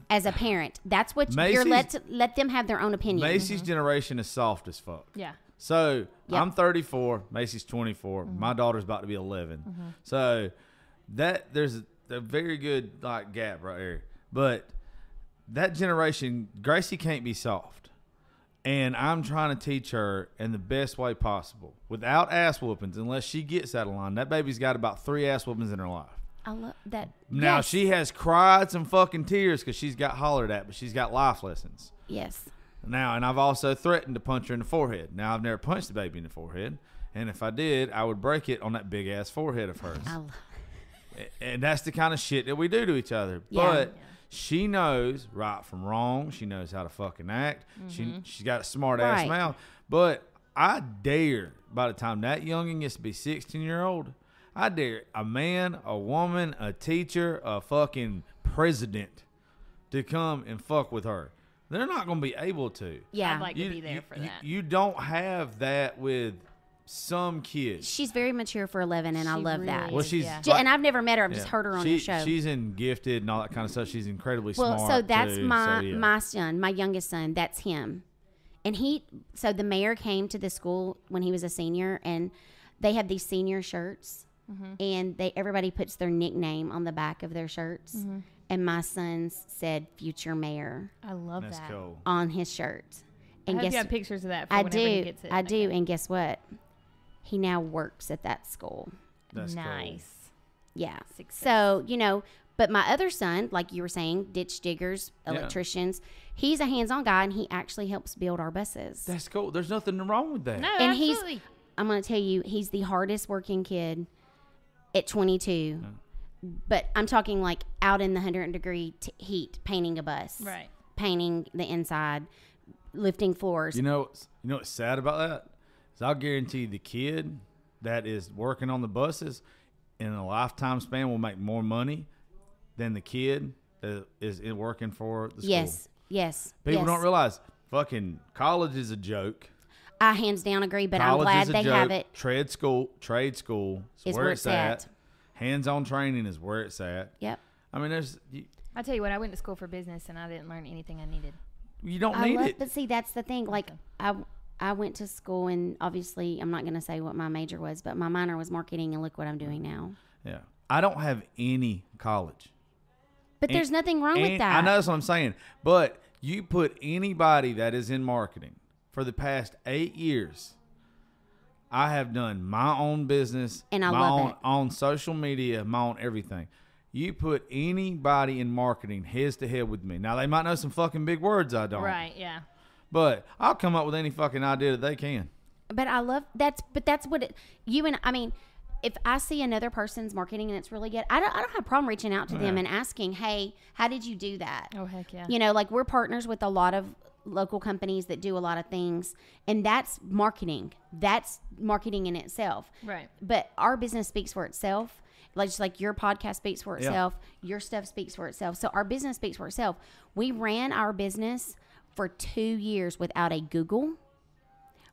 as a parent. That's what you're Macy's- let them have their own opinion. Macy's generation is soft as fuck. Yeah. So Yep. I'm 34. Macy's 24. My daughter's about to be 11. So there's a very good like gap right here. But that generation, Gracie can't be soft, and I'm trying to teach her in the best way possible without ass whoopings. Unless she gets out of line, that baby's got about 3 ass whoopings in her life. I love that. Now Yes. she has cried some fucking tears because she's got hollered at, but she's got life lessons. Yes. Now, and I've also threatened to punch her in the forehead. Now, I've never punched the baby in the forehead, and if I did, I would break it on that big ass forehead of hers. I love And that's the kind of shit that we do to each other. Yeah. But she knows right from wrong. She knows how to fucking act. She's got a smart ass Right. mouth. But I dare, by the time that youngin gets to be 16-year-old, I dare a man, a woman, a teacher, a fucking president to come and fuck with her. They're not going to be able to. Yeah. I'd like to be there for that. You don't have that with some kids. She's very mature for 11, and I She love really that. Well, is, she's yeah. And I've never met her. I've just yeah. heard her on She- your show. She's in gifted and all that kind of stuff. She's incredibly Well, smart. so that's too. my So, yeah. my son, my youngest son. That's him, and so the mayor came to the school when he was a senior, and they have these senior shirts, and everybody puts their nickname on the back of their shirts, and my son's said "Future Mayor" I love That's that. cool. on his shirt. I And hope you guess have pictures of that for I whenever he do, gets it. I do, and guess what? He now works at that school. That's cool. Nice. Yeah. Success. So, but my other son, like you were saying, ditch diggers, Yeah. electricians, he's a hands-on guy, and he actually helps build our buses. That's cool. There's nothing wrong with that. No, And absolutely. I'm going to tell you, he's the hardest working kid at 22. But I'm talking like out in the 100-degree heat, painting a bus. Right. Painting the inside, lifting floors. You know what's sad about that? Is I'll guarantee the kid that is working on the buses in a lifetime span will make more money than the kid that is working for the school. Yes. People yes. don't realize fucking college is a joke. I hands down agree, but I'm College glad is a they joke. have it. Trade school is where it's at. Hands-on training is where it's at. Yep. I mean, I tell you what, I went to school for business and I didn't learn anything I needed. you don't need it. But see, that's the thing. Like, I went to school, and obviously, I'm not going to say what my major was, but my minor was marketing, and look what I'm doing now. Yeah, I don't have any college. But there's nothing wrong with that. I know that's what I'm saying. But you put anybody that is in marketing for the past 8 years. I have done my own business, And I my love own it. on social media, my own everything. You put anybody in marketing heads to head with me. Now they might know some fucking big words I don't. Right, yeah. But I'll come up with any fucking idea that they can. But I love that's what I mean, if I see another person's marketing and it's really good, I don't have a problem reaching out to them Yeah. and asking, hey, how did you do that? Oh, heck yeah. You know, like we're partners with a lot of local companies that do a lot of things, and that's marketing. That's marketing in itself. Right. But our business speaks for itself. Like just like your podcast speaks for Yeah. itself, your stuff speaks for itself. So our business speaks for itself. We ran our business for 2 years without a Google,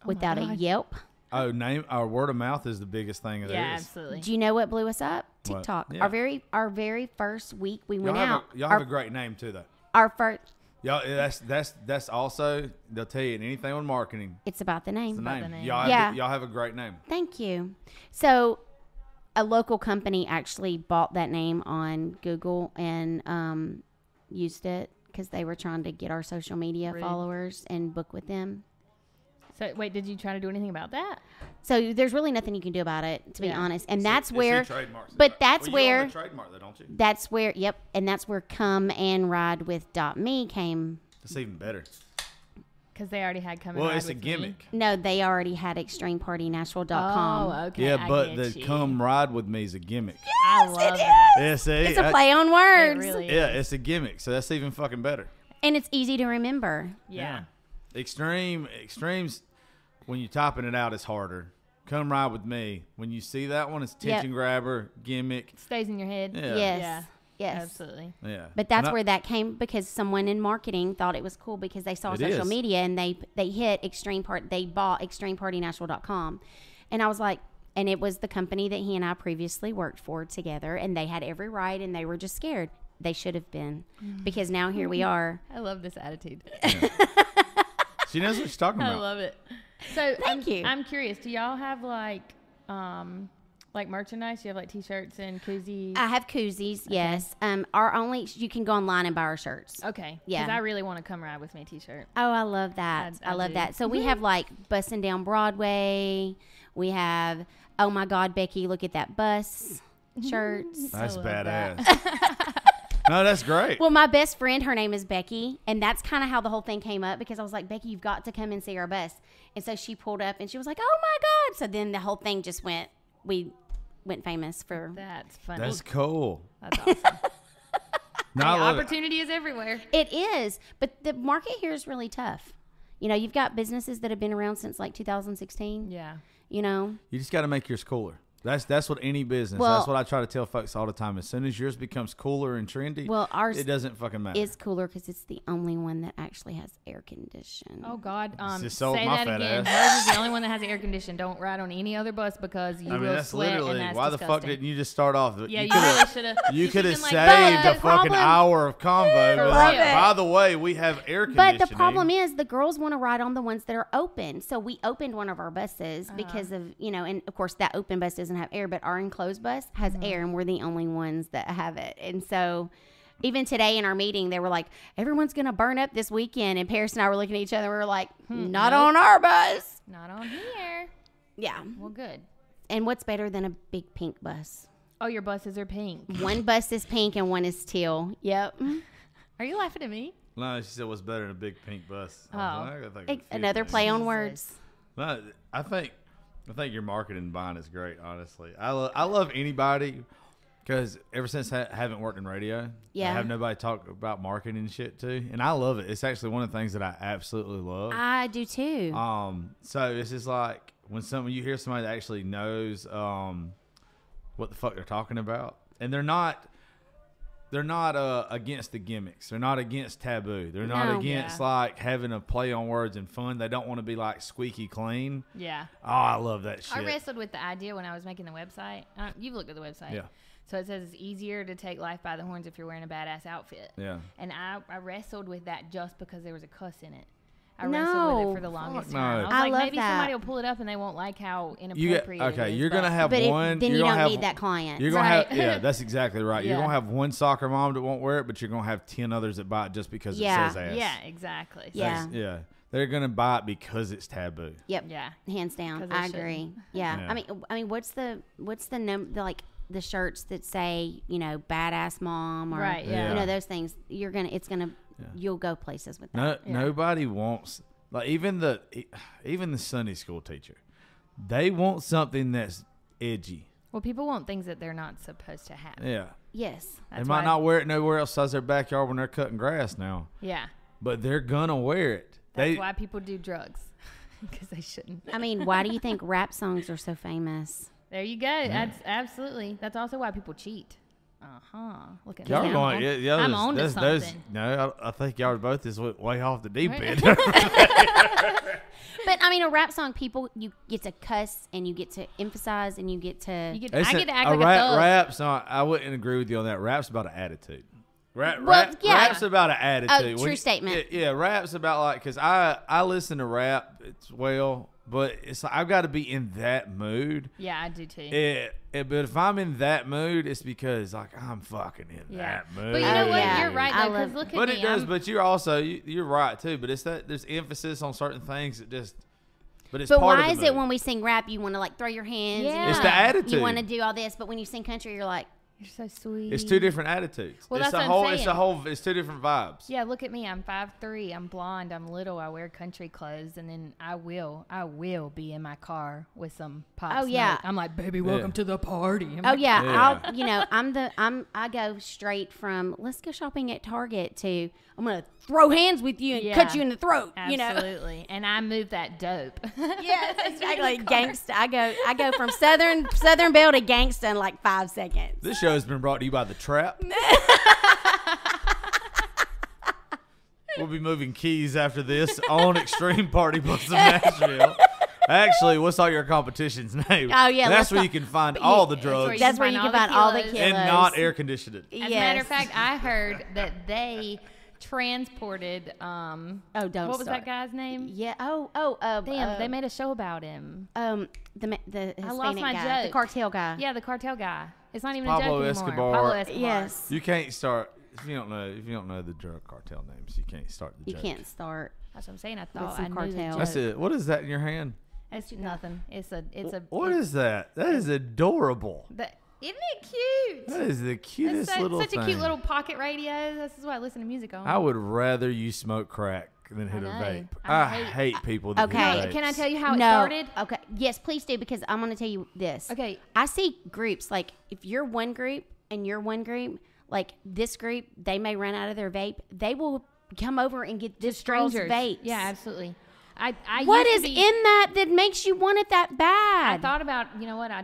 without a God. Yelp, Oh, our word of mouth is the biggest thing there Yeah, is. absolutely. Do you know what blew us up? What? TikTok. Yeah. Our very first week we went Y'all have out. y'all have a great name too, though. Our first. Y'all, that's also, they'll tell you anything with marketing. It's about the name. It's the About name. the name. Y'all have a great name. Thank you. So, a local company actually bought that name on Google and used it because they were trying to get our social media Rude. followers and book with them. So wait, did you try to do anything about that? So there's really nothing you can do about it, to be Yeah. honest. And It's that's the where, trademarks. but that's Well, you own where, the trademark, though, don't you? that's where, yep. And that's where Come and Ride with .me came. That's even better. Because they already had Come and Well, Ride it's a with Me. gimmick. No, they already had extremepartynashville.com. Oh, okay. Yeah, I but get the you. Come Ride with me is a gimmick. I love that. Yeah, see, It's a play on words. It really Yeah, is. it's a gimmick, so that's even fucking better. And it's easy to remember. Yeah. Extremes. When you're typing it out, it's harder. Come Ride with me. When you see that one, it's attention grabber, gimmick. Stays in your head. Yeah. Yes. Yeah. Yes. Absolutely. Yeah. But that's And I- where that came because someone in marketing thought it was cool because they saw It social is. media and they hit they bought extremepartynashville.com. And I was like, and it was the company that he and I previously worked for together, and they had every right and they were just scared. They should have been because now here we are. I love this attitude. She knows what she's talking I about. love it. So Thank you. I'm curious. Do y'all have like merchandise? You have like T-shirts and koozies. I have koozies, yes. Our only you can go online and buy our shirts. Okay. Yeah. Because I really want to Come Ride with Me T-shirt. Oh, I love that. I I love do. that. So we have like Bussin' Down Broadway. We have Oh My God, Becky, Look at That Bus shirts. That's I love that. badass. No, that's great. Well, my best friend, her name is Becky, and that's kind of how the whole thing came up because I was like, Becky, you've got to come and see our bus. And so she pulled up and she was like, oh my God. So then the whole thing just we went famous for. That's funny. That's cool. That's awesome. No, I love it. Opportunity is everywhere. It is, but the market here is really tough. You know, you've got businesses that have been around since like 2016. Yeah. You know, You just got to make yours cooler. That's what any business. Well- that's what I try to tell folks all the time. As soon as yours becomes cooler and trendy, well, ours it doesn't fucking matter. is cooler because it's the only one that actually has air conditioning. Oh God. Just sold Say my that fat again. ass. Hers is the only one that has air conditioning. Don't ride on any other bus because you I mean, will that's sweat literally and that's why the disgusting. fuck didn't you just start off? Yeah, you coulda- really should have. You could have like, saved But a the fucking problem- hour of convo. For Like, real. by the way, we have air conditioning. But the problem is the girls want to ride on the ones that are open. So we opened one of our buses because of, you know, and of course that open bus doesn't have air, but our enclosed bus has air and we're the only ones that have it. And so even today in our meeting, they were like, everyone's going to burn up this weekend. And Paris and I were looking at each other. We were like, not nope. on our bus. Not on here. Yeah. Well, good. And what's better than a big pink bus? Oh, your buses are pink. One bus is pink and one is teal. Yep. Are you laughing at me? No, she said, "What's better than a big pink bus?" I was like, I gotta think of a few Another things. play on Jesus. words. No, I think your marketing buying is great. Honestly, I love anybody because ever since I haven't worked in radio, Yeah. I have nobody talk about marketing and shit too, and I love it. It's actually one of the things that I absolutely love. I do too. So it's just like when you hear somebody that actually knows what the fuck they're talking about, and they're not against the gimmicks. They're not against taboo. They're not No. against like having a play on words and fun. They don't want to be like squeaky clean. Yeah. Oh, I love that shit. I wrestled with the idea when I was making the website. You've looked at the website. Yeah. So it says it's easier to take life by the horns if you're wearing a badass outfit. Yeah. And I wrestled with that just because there was a cuss in it. I No. wrestled with it for the longest Fuck no. time. I was I like, love maybe that. somebody will pull it up and they won't like how You inappropriate get okay. it is. You're gonna have but one. then you're you gonna don't have, need that client. You're gonna Right. have yeah. That's exactly right. You're Yeah. gonna have one soccer mom that won't wear it, but you're gonna have 10 others that buy it just because Yeah. it says ass. Yeah, exactly. So, Yeah. Yeah. They're gonna buy it because it's taboo. Yep. Yeah. Hands down. 'Cause they I shouldn't. agree. Yeah. Yeah. I mean, what's the like the shirts that say, you know, badass mom or Right, yeah. you know, those things. You'll go places with that. No, Yeah. nobody wants like even the Sunday school teacher. They want something that's edgy. Well, people want things that they're not supposed to have. Yeah. Yes. That's they might why- not wear it nowhere else besides their backyard when they're cutting grass now, Yeah. but they're gonna wear it. That's why people do drugs. Because they shouldn't. I mean, why do you think rap songs are so famous? There you go. That's absolutely. That's also why people cheat. Look at Y'all me. going? Yeah, I'm on to something. No, I think y'all both just went way off the deep end. But I mean, a rap song, you get to cuss and you get to emphasize and you get to. I get to act like a thug. Rap song. I wouldn't agree with you on that. Rap's about an attitude. Rap's about an attitude. True statement. Yeah, rap's about like, because I listen to rap as well, but it's like I've got to be in that mood. Yeah, I do too. But if I'm in that mood, it's because like I'm fucking in that mood. But you know what? Yeah. You're right though. Because look at me. But it does. But you're also you're right too. But it's that there's emphasis on certain things that just. But it's part of the why is mood. it when we sing rap, you want to like throw your hands? Yeah. And It's the attitude. You want to do all this, but when you sing country, you're like, You're so sweet. It's two different attitudes. Well, it's that's a what whole. I'm It's a saying. whole. It's two different vibes. Yeah, look at me. I'm 5'3". I'm blonde. I'm little. I wear country clothes, and then I will be in my car with some pop. Oh, yeah. Smoke. I'm like, baby, welcome to the party. I'm oh like, yeah, Yeah. I go straight from let's go shopping at Target to I'm gonna throw hands with you and Yeah. cut you in the throat. Absolutely. And I move that dope. Yes, exactly. Gangsta. I go from Southern Belle to gangsta in like 5 seconds. This show has been brought to you by The Trap. We'll be moving keys after this on Extreme Party Bus of Nashville. Actually, what's all your competition's name? Oh, yeah, that's let's where go- you can find all the drugs That's where you can find all the kilos. kilos. and not air conditioned. As a matter of fact, I heard that they transported. don't What was start. that guy's name? Yeah. Damn, they made a show about him. the Hispanic lost my guy, the joke. cartel guy. Yeah, the cartel guy. It's not even Pablo a joke anymore. Escobar. Pablo Escobar. Yes. You can't start if you don't know the drug cartel names. You can't start the You joke. can't start. That's what I'm saying. I With thought some I knew cartel. the joke. That's it. What is that in your hand? It's nothing. It's a. What is that? That is adorable. Isn't it cute? That is the cutest It's little such thing. a cute little pocket radio. This is what I listen to music on. I would rather you smoke crack than hit a know. vape. I I hate- hate people that Okay. hit vapes. Can I tell you how it No. started? Okay. Yes, please do because I'm going to tell you this. Okay. I see groups like if you're one group and you're one group, like this group, they may run out of their vape. They will come over and get this girl's Strangers. vapes. Yeah, absolutely. I What used is to be- in that makes you want it that bad? I thought about, you know what? I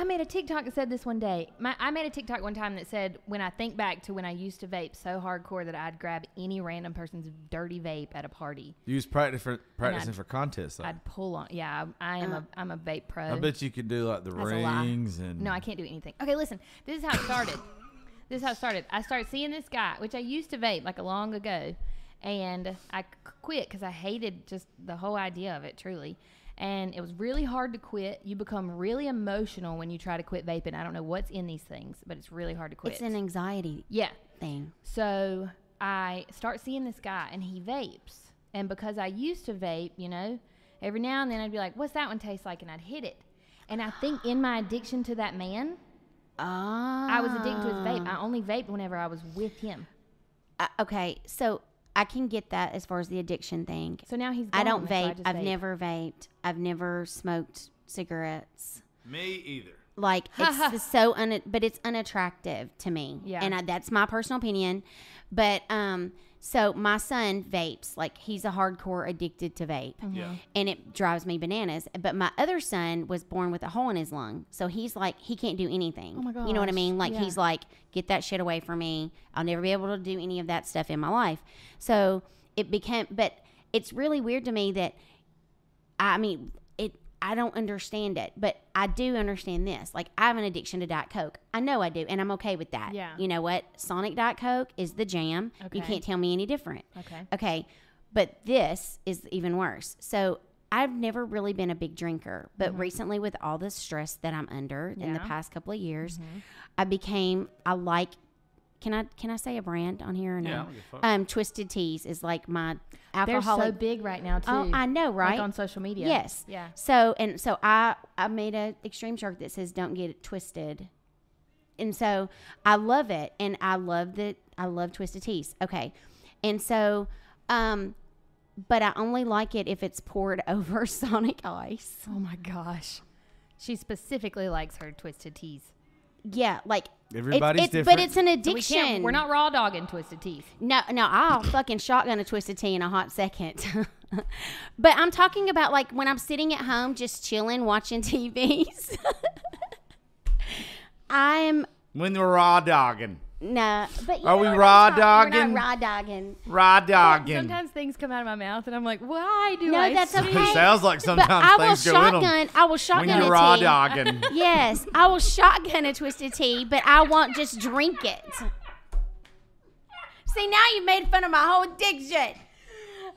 made a TikTok that said this one day. I made a TikTok one time that said, when I think back to when I used to vape so hardcore that I'd grab any random person's dirty vape at a party, You was practicing for contests. Though. I'd pull on. Yeah, I'm a vape pro. I bet you could do like the That's a lie. rings and. No, I can't do anything. Okay, listen. This is how it started. I started seeing this guy, which I used to vape like a long ago, and I quit because I hated just the whole idea of it, truly. And it was really hard to quit. You become really emotional when you try to quit vaping. I don't know what's in these things, but it's really hard to quit. it's an anxiety Yeah. thing. So I start seeing this guy, and he vapes. And because I used to vape, every now and then I'd be like, what's that one taste like? And I'd hit it. And I think in my addiction to that man, I was addicted to his vape. I only vaped whenever I was with him. Okay, so I can get that as far as the addiction thing. So now he's I gone, don't so vape. just I've vape. never vaped. I've never smoked cigarettes. Me either. Like it's but it's unattractive to me. Yeah. And that's my personal opinion. But so my son vapes. Like he's a hardcore addicted to vape. Yeah. And it drives me bananas. But my other son was born with a hole in his lung. So he's like, he can't do anything. Oh my You know what I gosh. mean? Like Yeah. he's like, get that shit away from me. I'll never be able to do any of that stuff in my life. So it became, but it's really weird to me that, I don't understand it, but I do understand this. Like I have an addiction to Diet Coke. I know I do. And I'm okay with that. Yeah. You know what? Sonic Diet Coke is the jam. You Okay. can't tell me any different. Okay. Okay. But this is even worse. So I've never really been a big drinker, but recently with all the stress that I'm under in the Mm-hmm. Yeah. Mm-hmm. past couple of years, can I say a brand on here or no? Yeah, I don't give a fuck. Twisted Teas is like my They're alcoholic. so big right now, too. Oh, I know, right? Like on social media. Yes. Yeah. So I made a extreme shirt that says "Don't get it twisted," and so I love it, and I love Twisted Teas. Okay, and so, but I only like it if it's poured over Sonic Ice. Oh, my gosh. She specifically likes her Twisted Teas. Yeah, like Everybody's it's, different. but it's an So addiction. we're not raw dogging Twisted Teas. No, I'll fucking shotgun a Twisted Tea in a hot second. But I'm talking about like when I'm sitting at home just chilling, watching TVs. When we're raw dogging. No, but Are we what raw I'm talking- We're dogging? not raw dogging. Raw dogging. Sometimes things come out of my mouth, and I'm like, why do No, I that's say okay. It sounds like But sometimes I will things go in them. shotgun. I will shotgun When a you're raw tea. dogging. Yes, I will shotgun a twisted tea, but I won't just drink it. See, now you made fun of my whole addiction.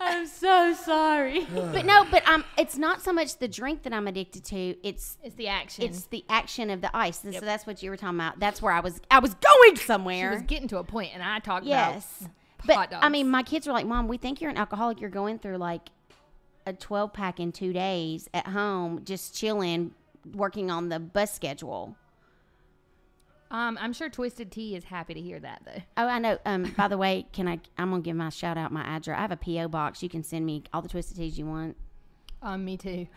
I'm so sorry. But no, but it's not so much the drink that I'm addicted to. It's It's the action. it's the action of the ice. Yep. So that's what you were talking about. That's where I was going She somewhere. was getting to a point, and I talked Yes. about But hot dogs. I mean, my kids were like, "Mom, we think you're an alcoholic. You're going through like a 12-pack in 2 days at home, just chilling, working on the bus schedule." I'm sure Twisted Tea is happy to hear that, though. Oh, I know. By the way, I'm gonna give my shout out my address. I have a PO box. You can send me all the twisted teas you want. Me too.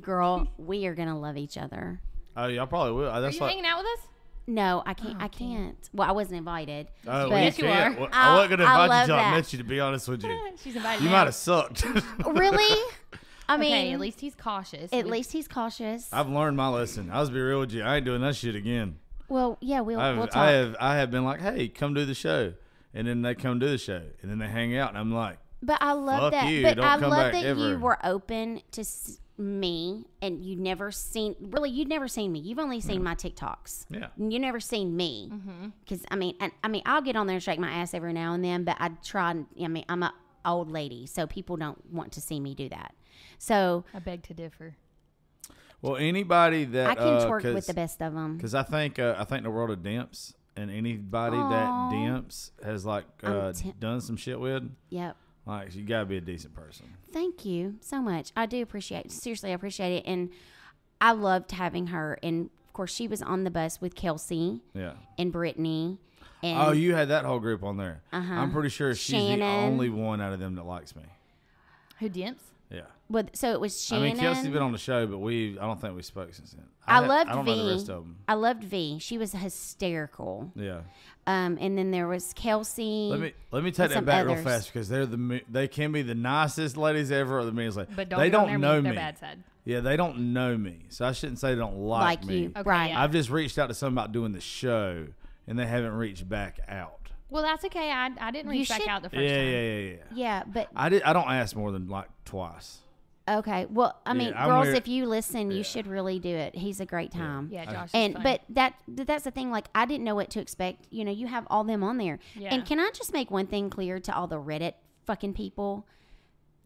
Girl, we are gonna love each other. Oh, y'all probably will. Are That's you like. hanging out with us? No, I can't. I can't. Well, I wasn't invited. Oh, but- well, Yes, you can't. are. Well, I wasn't going to I invite love you till I that. met you, to be honest with you. She's invited. You now. might have sucked. Really? I mean, Okay, at least he's cautious. at least he's cautious. I've learned my lesson. I'll just be real with you. I ain't doing that shit again. Well, yeah, we'll talk. I have been like, hey, come do the show. And then they come do the show. And then they hang out. And I'm like, But I love Fuck that. you. But Don't I come love back that you ever. were open to me, and you'd never seen. Really, you'd never seen me. You've only seen my TikToks. yeah. You never seen me. Because I mean, I'll get on there and shake my ass every now and then. But I try. I mean, I'm an old lady, so people don't want to see me do that. So I beg to differ. Well, anybody that. I can twerk with the best of them. Because I think the world of dimps. And anybody that Aw. dimps has like done some shit with. Yep. Like, you got to be a decent person. Thank you so much. I do appreciate it. Seriously, I appreciate it. And I loved having her. And, of course, she was on the bus with Kelsey Yeah. and Brittany. And Oh, you had that whole group on there. Uh-huh. I'm pretty sure she's Shannon. the only one out of them that likes me. Who dimps? Yeah. so it was Shannon. I mean, Kelsey's been on the show, but I don't think we spoke since then. I loved I don't V. know the rest of them. I loved V. She was hysterical. Yeah. And then there was Kelsey. Let me take that some back real others. fast because they can be the nicest ladies ever or the meanest ladies. But don't they get on don't their know their me. bad side. Yeah, they don't know me, so I shouldn't say they don't like me. you. Okay, right. yeah. I've just reached out to some about doing the show, and they haven't reached back out. Well, that's okay. I didn't You reach back should- out the first Yeah, time. yeah. Yeah, but I don't ask more than like twice. okay. Well, I mean, I'm girls, weird. if you listen, you Yeah. should really do it. He's a great time. Yeah, Josh. And is fun. but that's the thing. Like, I didn't know what to expect. You know, you have all them on there. Yeah. And can I just make one thing clear to all the Reddit fucking people?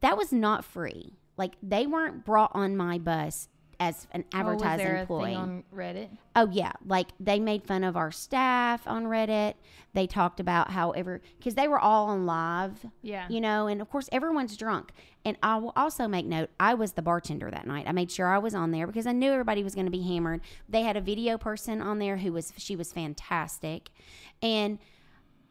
That was not free. Like, they weren't brought on my bus as an advertising was there employee. a thing on Reddit? Oh yeah, like they made fun of our staff on Reddit. They talked about however, because they were all on live. Yeah. You know, and of course everyone's drunk. And I will also make note, I was the bartender that night. I made sure I was on there because I knew everybody was going to be hammered. They had a video person on there she was fantastic, and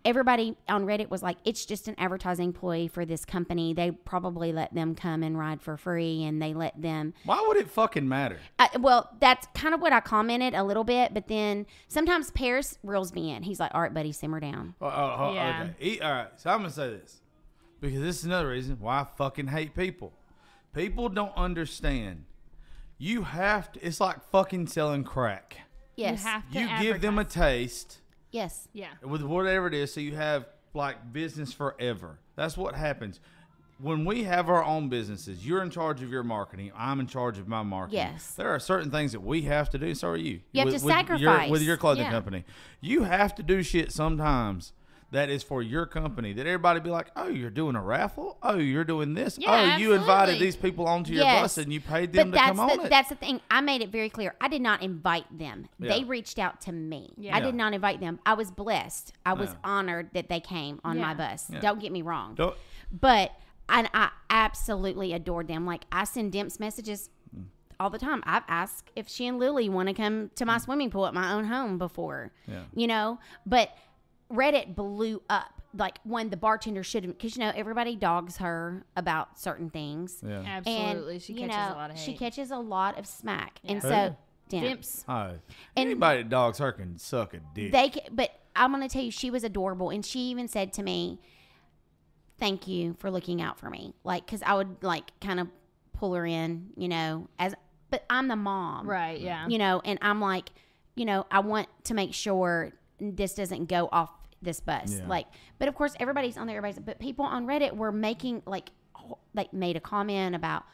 everybody on Reddit was like, it's just an advertising employee for this company. They probably let them come and ride for free, and they let them. Why would it fucking matter? Well, that's kind of what I commented a little bit, but then sometimes Paris reels me in. He's like, all right, buddy, simmer down. Yeah. Okay. All right. So I'm gonna say this because this is another reason why I fucking hate people. People don't understand. You have to. It's like fucking selling crack. Yes. You have to You give them a advertise. taste Yes. Yeah. with whatever it is, so you have like business forever. That's what happens. When we have our own businesses, you're in charge of your marketing. I'm in charge of my marketing. Yes. There are certain things that we have to do. So are you. You have to With sacrifice. with your clothing Yeah. company. You have to do shit sometimes that is for your company. That everybody be like, oh, you're doing a raffle? Oh, you're doing this? Yeah, oh, you invited absolutely. these people onto your Yes. bus and you paid them But to come on it. that's the thing. I made it very clear. I did not invite them. Yeah. They reached out to me. Yeah. I did not invite them. I was blessed. I was Yeah. honored that they came on my Yeah. bus. Yeah. Don't get me wrong. Don't- But I absolutely adored them. Like, I send Dimps messages all the time. I've asked if she and Lily want to come to my swimming pool at my own home before. Yeah. You know? But Reddit blew up. Like, when the bartender shouldn't, because, you know, everybody dogs her about certain things. yeah. Absolutely. And, she you catches know, a lot of hate. She catches a lot of smack. And Yeah. so, Who? Dimps. Dimps. Oh, And- anybody that dogs her can suck a dick. But I'm going to tell you, she was adorable. And she even said to me, thank you for looking out for me. Like, because I would, like, kind of pull her in, you know, but I'm the mom. Right. Yeah. You know, and I'm like, I want to make sure this doesn't go off this bus. Yeah. Like, but of course everybody's on there. But people on Reddit were making like made a comment about,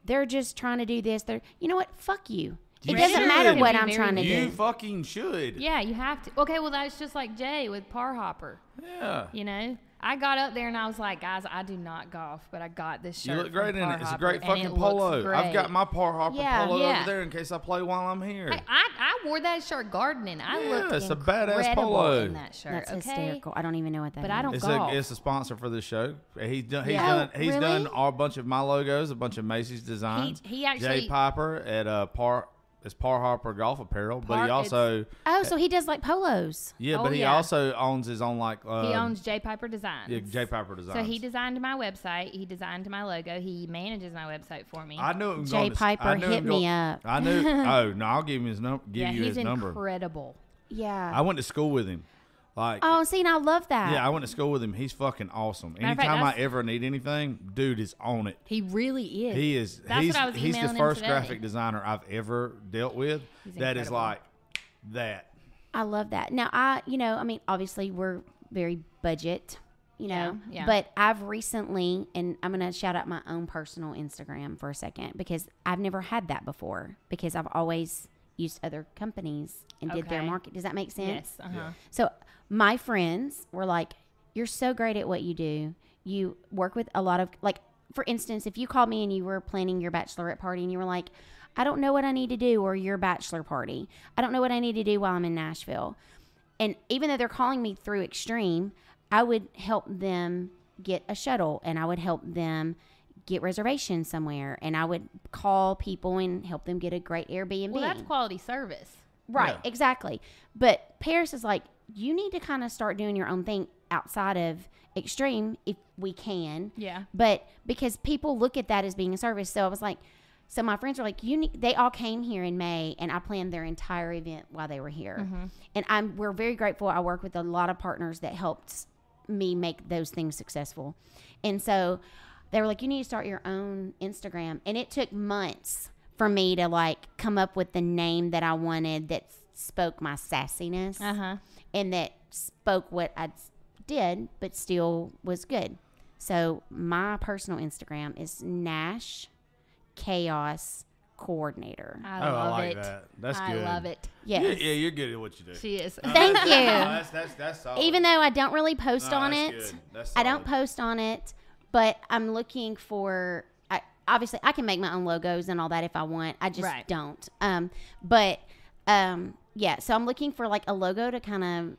they're just trying to do this. You know what? Fuck you. You It doesn't should. matter what Be I'm very trying to You do. fucking should. Yeah, you have to. Okay, well, that's just like Jay with Par Hopper. Yeah. I got up there and I was like, guys, I do not golf, but I got this shirt. You look great from in Par it. It's a Hopper, great and fucking it looks polo. I've got great. my Par Hopper Yeah. polo Yeah. over there in case I play while I'm here. I wore that shirt gardening. I looked it's a badass incredible polo. in that shirt. That's okay? hysterical. I don't even know what that But is. I don't It's golf. it's a sponsor for the show. He's done Yeah. he's Oh, done really? a bunch of my logos, a bunch of Macy's designs. He actually- Jay Piper at it's Par Hopper Golf Apparel, but he Par- also Oh, so he does like polos. but he yeah. also owns his own like he owns Jay Piper Designs. yeah, Jay Piper Designs. So he designed my website. He designed my logo. He manages my website for me. I knew him Jay going to- Piper, I knew him hit me going- up. I knew. Oh no, I'll give him his number. Give yeah, you he's his number. incredible. Yeah. I went to school with him. Like Oh, see, and I love that. yeah, I went to school with him. He's fucking awesome. Matter of fact, Anytime I that's- ever need anything, dude is on it. He really is. He is. That's he's what I was he's the emailing him first today. graphic designer I've ever dealt with. He's That is incredible. like that. I love that. Now, obviously we're very budget, Yeah. but I've recently, and I'm going to shout out my own personal Instagram for a second because I've never had that before because I've always used other companies and did their Okay. market. Does that make sense? Yes. Uh-huh. So my friends were like, you're so great at what you do. You work with a lot of, like, for instance, if you called me and you were planning your bachelorette party and you were like, I don't know what I need to do, or your bachelor party, I don't know what I need to do while I'm in Nashville. And even though they're calling me through Extreme, I would help them get a shuttle and I would help them get reservations somewhere. And I would call people and help them get a great Airbnb. Well, that's quality service. Right, Yeah. exactly. But Paris is like, you need to kind of start doing your own thing outside of Extreme if we can. Yeah. But because people look at that as being a service. So I was like, so my friends were like, they all came here in May and I planned their entire event while they were here. Mm-hmm. And we're very grateful. I work with a lot of partners that helped me make those things successful. And so they were like, you need to start your own Instagram. And it took months for me to like come up with the name that I wanted that spoke my sassiness Uh-huh. and that spoke what I did, but still was good. So my personal Instagram is Nash Chaos Coordinator. I Oh, I love like it. that. That's I good. love it. Yes. Yeah, you're good at what you do. She is. Thank you. That's solid. Even though I don't really post No, on that's it, good. That's I don't solid. post on it, but I'm looking for. Obviously, I can make my own logos and all that if I want. I just Right. don't. Yeah. So I'm looking for like a logo to kind of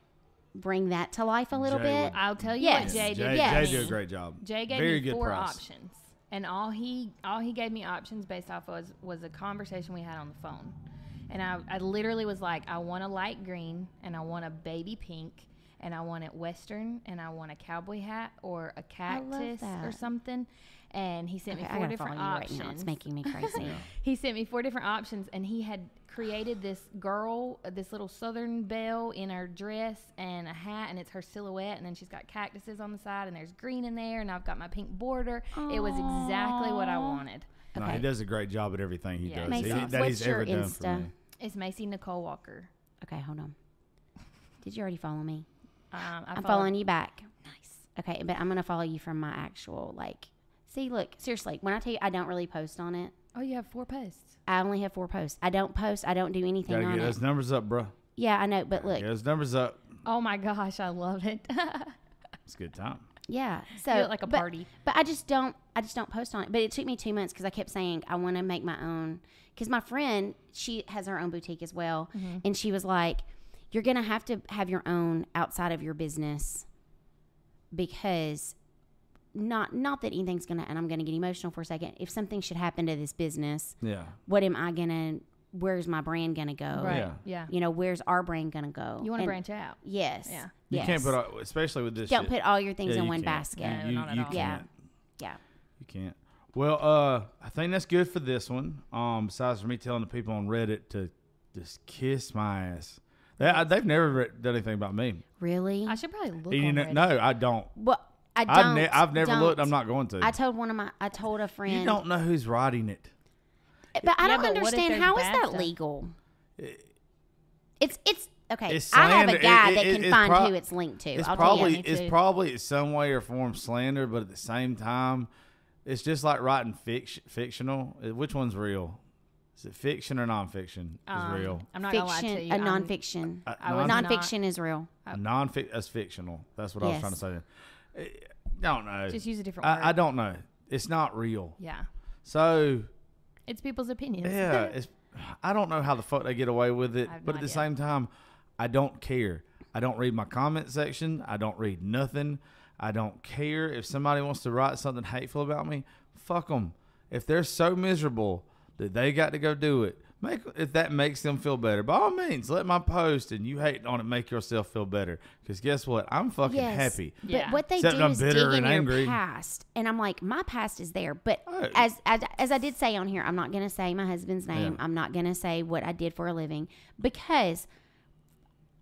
bring that to life a little Jay bit. would- I'll tell you Yes. what Jay did. Jay, Yes. Jay did a great job. Jay gave Very me good 4 price. options, and all he gave me options based off was a conversation we had on the phone, and I literally was like, I want a light green, and I want a baby pink, and I want it Western, and I want a cowboy hat or a cactus or that. something. And he sent Okay, me I 4 gotta different follow you options. right now. It's making me crazy. He sent me 4 different options, and he had created this girl, this little Southern belle in her dress and a hat, and it's her silhouette, and then she's got cactuses on the side, and there's green in there, and I've got my pink border. It was exactly what I wanted. No, Okay. he does a great job at everything he Yeah. does. Macy, that what's he's your ever done Insta? for me. It's Macy Nicole Walker. Okay, hold on. Did you already follow me? I'm I'm following you back. Nice. Okay, but I'm gonna follow you from my actual like. See, look, seriously, when I tell you I don't really post on it, Oh, you have 4 posts. I only have 4 posts. I don't post. I don't do anything Gotta on get it. those numbers up, bro. Yeah, I know, but look, Get those numbers up. Oh my gosh, I love it. It's a good time. yeah. So Do it like a but- party. But I just don't post on it. But it took me 2 months because I kept saying I want to make my own. Because my friend, she has her own boutique as well, and she was like, "You're gonna have to have your own outside of your business because." Not that anything's gonna, and I'm gonna get emotional for a second. If something should happen to this business, Yeah. what am I gonna? Where's my brand gonna go? Right. Yeah. Yeah. You know, where's our brand gonna go? You want to And- branch out. Yes. Yeah. You Yes. can't put, especially with this Don't shit. put all your things Yeah, in you one can't. basket. No, You, not at you all. Yeah. can't. Yeah. You can't. Well, I think that's good for this one. Besides for me telling the people on Reddit to just kiss my ass. They've never done anything about me. Really? I should probably look You on know, Reddit. no, I don't. Well, I don't. I've never don't. looked. I'm not going to. I told a friend. You don't know who's writing it. But I Yeah, don't but what if understand there's how is bad that stuff? legal? It's okay. It's I have a slander. guy It- that it- can it's find pro- who it's linked to. It's I'll tell probably you. it's probably some way or form slander, but at the same time, it's just like writing fictional. Which one's real? Is it fiction or nonfiction? Is real. I'm not gonna lie to Fiction, you. nonfiction. I was not- Nonfiction is real. That's fictional. That's what I was trying to say. I don't know. Just use a different word. I don't know. It's not real. Yeah. So It's people's opinions. yeah, I don't know how the fuck they get away with it, I have but no at the idea. same time, I don't care. I don't read my comment section. I don't read nothing. I don't care if somebody wants to write something hateful about me. Fuck them. If they're so miserable that they got to go do it, if that makes them feel better, by all means, let my post and you hating on it make yourself feel better. Because guess what? I'm fucking Yes, happy. But Yeah. what they Except do I'm is bitter dig in and angry. your past, and I'm like, my past is there. But Oh. as I did say on here, I'm not going to say my husband's name. Yeah. I'm not going to say what I did for a living because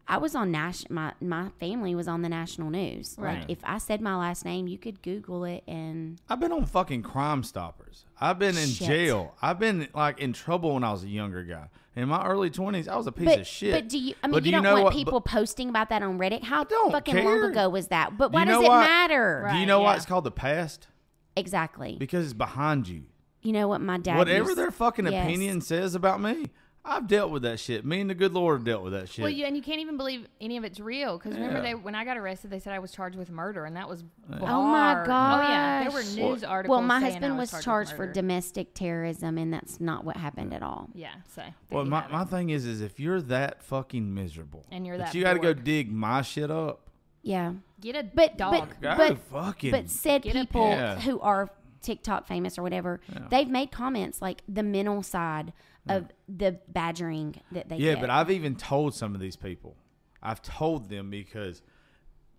I was on my family was on the national news. Right. Like if I said my last name, you could Google it and I've been on fucking Crime Stoppers. I've been in Shit. jail. I've been like in trouble when I was a younger guy. In my early 20s, I was a piece of shit. But do you? I mean, But you do don't know want what- people posting about that on Reddit. How don't fucking care. long ago was that? But why You does know it what? matter? Right. Do you know why yeah. it's called the past? Exactly. Because it's behind you. You know what my dad? Whatever used- their fucking Yes. opinion says about me, I've dealt with that shit. Me and the good Lord have dealt with that shit. Well, and you can't even believe any of it's real because remember Yeah. when I got arrested, they said I was charged with murder, and that was Oh my hard. gosh! Oh yeah, there were news articles. Well, my saying husband I was charged charged with for murder. domestic terrorism, and that's not what happened at all. Yeah, so there Well, you my have it. thing is if you're that fucking miserable And you're that that you got to go bored. dig my shit up, Yeah, Get a but dog. go fucking. but said Get a people pet. who are TikTok famous or whatever, they've made comments like the mental side of the badgering that they yeah, get. but I've even told some of these people. I've told them because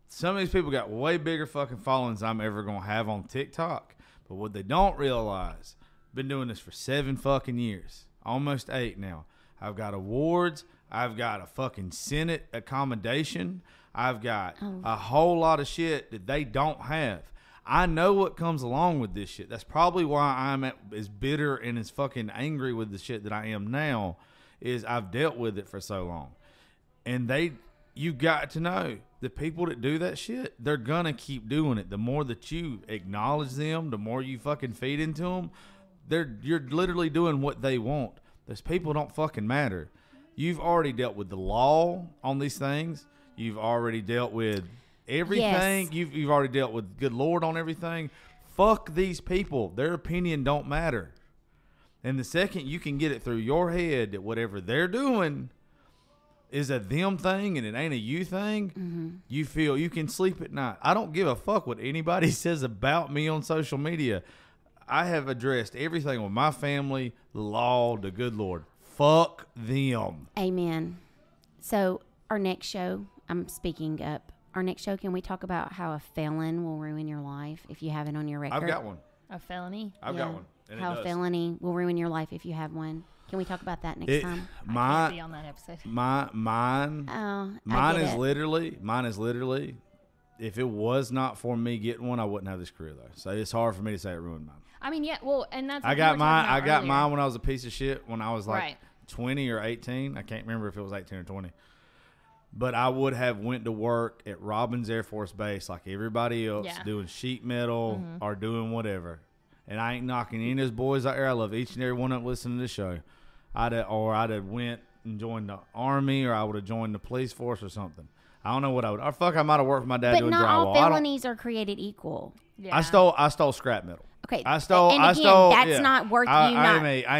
some of these people got way bigger fucking followings than I'm ever going to have on TikTok. But what they don't realize, been doing this for 7 fucking years, almost 8 now. I've got awards. I've got a fucking Senate accommodation. I've got a whole lot of shit that they don't have. I know what comes along with this shit. That's probably why I'm as bitter and as fucking angry with the shit that I am now, is I've dealt with it for so long. And you got to know, the people that do that shit, they're gonna keep doing it. The more that you acknowledge them, the more you fucking feed into them, you're literally doing what they want. Those people don't fucking matter. You've already dealt with the law on these things. You've already dealt with everything. Yes. You've already dealt with good Lord on everything. Fuck these people. Their opinion don't matter. And the second you can get it through your head that whatever they're doing is a them thing and it ain't a you thing, you feel you can sleep at night. I don't give a fuck what anybody says about me on social media. I have addressed everything with my family, the law, the good Lord. Fuck them. Amen. So our next show, I'm speaking up. Our next show, can we talk about how a felon will ruin your life if you have it on your record? I've got one. A felony. I've got one. And How it a does. felony will ruin your life if you have one. Can we talk about that next time? I can't be My on that episode. mine Oh, I mine get is it. literally if it was not for me getting one, I wouldn't have this career though. So it's hard for me to say it ruined mine. I mean, yeah. Well, and that's. I what we got were mine. talking I about got earlier. mine when I was a piece of shit. When I was like Right. 20 or 18. I can't remember if it was 18 or 20. But I would have went to work at Robbins Air Force Base like everybody else, Yeah. doing sheet metal or doing whatever. And I ain't knocking any of those boys out there. I love each and every one of them listening to the show. I'd have went and joined the Army, or I would have joined the police force or something. I don't know what I would. Or fuck, I might have worked for my dad But doing not drywall. all I don't- felonies are created equal. Yeah. I stole scrap metal. Okay. I stole. And I again, stole. that's yeah. not worth I you am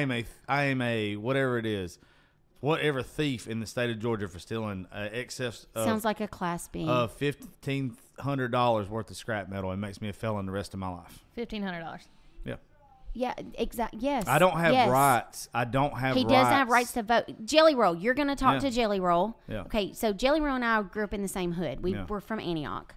not. I am a whatever it is, whatever thief in the state of Georgia for stealing excess Sounds like a class B. of $1,500 worth of scrap metal. It makes me a felon the rest of my life. $1,500. Yeah, yeah, exactly. Yes. I don't have yes. rights. I don't have. He rights. doesn't have rights to vote. Jelly Roll, you're going to talk Yeah. to Jelly Roll. Yeah. Okay, so Jelly Roll and I grew up in the same hood. We Yeah. were from Antioch,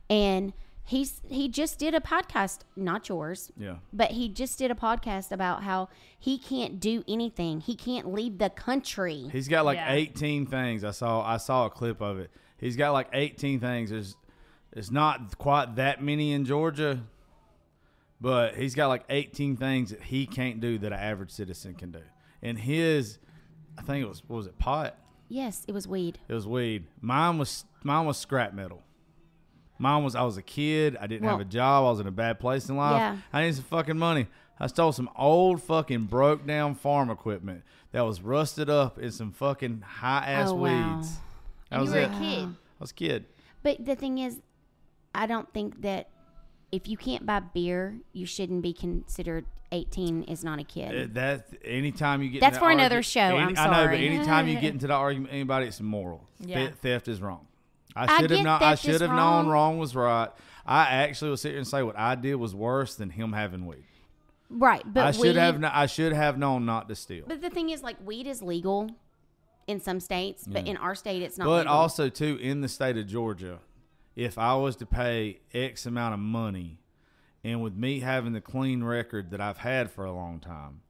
and he just did a podcast, not yours. Yeah. But he just did a podcast about how he can't do anything. He can't leave the country. He's got like Yeah. 18 things. I saw a clip of it. He's got like 18 things. There's not quite that many in Georgia, but he's got like 18 things that he can't do that an average citizen can do. And I think it was, what was it, pot? Yes, it was weed. It was weed. Mine was scrap metal. I was a kid. I didn't have a job. I was in a bad place in life. Yeah. I needed some fucking money. I stole some old fucking broke down farm equipment that was rusted up in some fucking high ass wow. weeds. That And was you were it. a kid. I was a kid. But the thing is, I don't think that if you can't buy beer, you shouldn't be considered 18 is not a kid. That anytime you get That's in for that another argu- show. any- I'm I know, but sorry. anytime you get into that argument, with anybody, it's immoral. Yeah. Theft is wrong. I I should have get known. I theft is should have known wrong. wrong was right. I actually will sit here and say what I did was worse than him having weed. Right, but I should have. weed- I should have known not to steal. But the thing is, like, weed is legal in some states, but Yeah. in our state, it's not But legal. also too, in the state of Georgia, if I was to pay X amount of money, and with me having the clean record that I've had for a long time,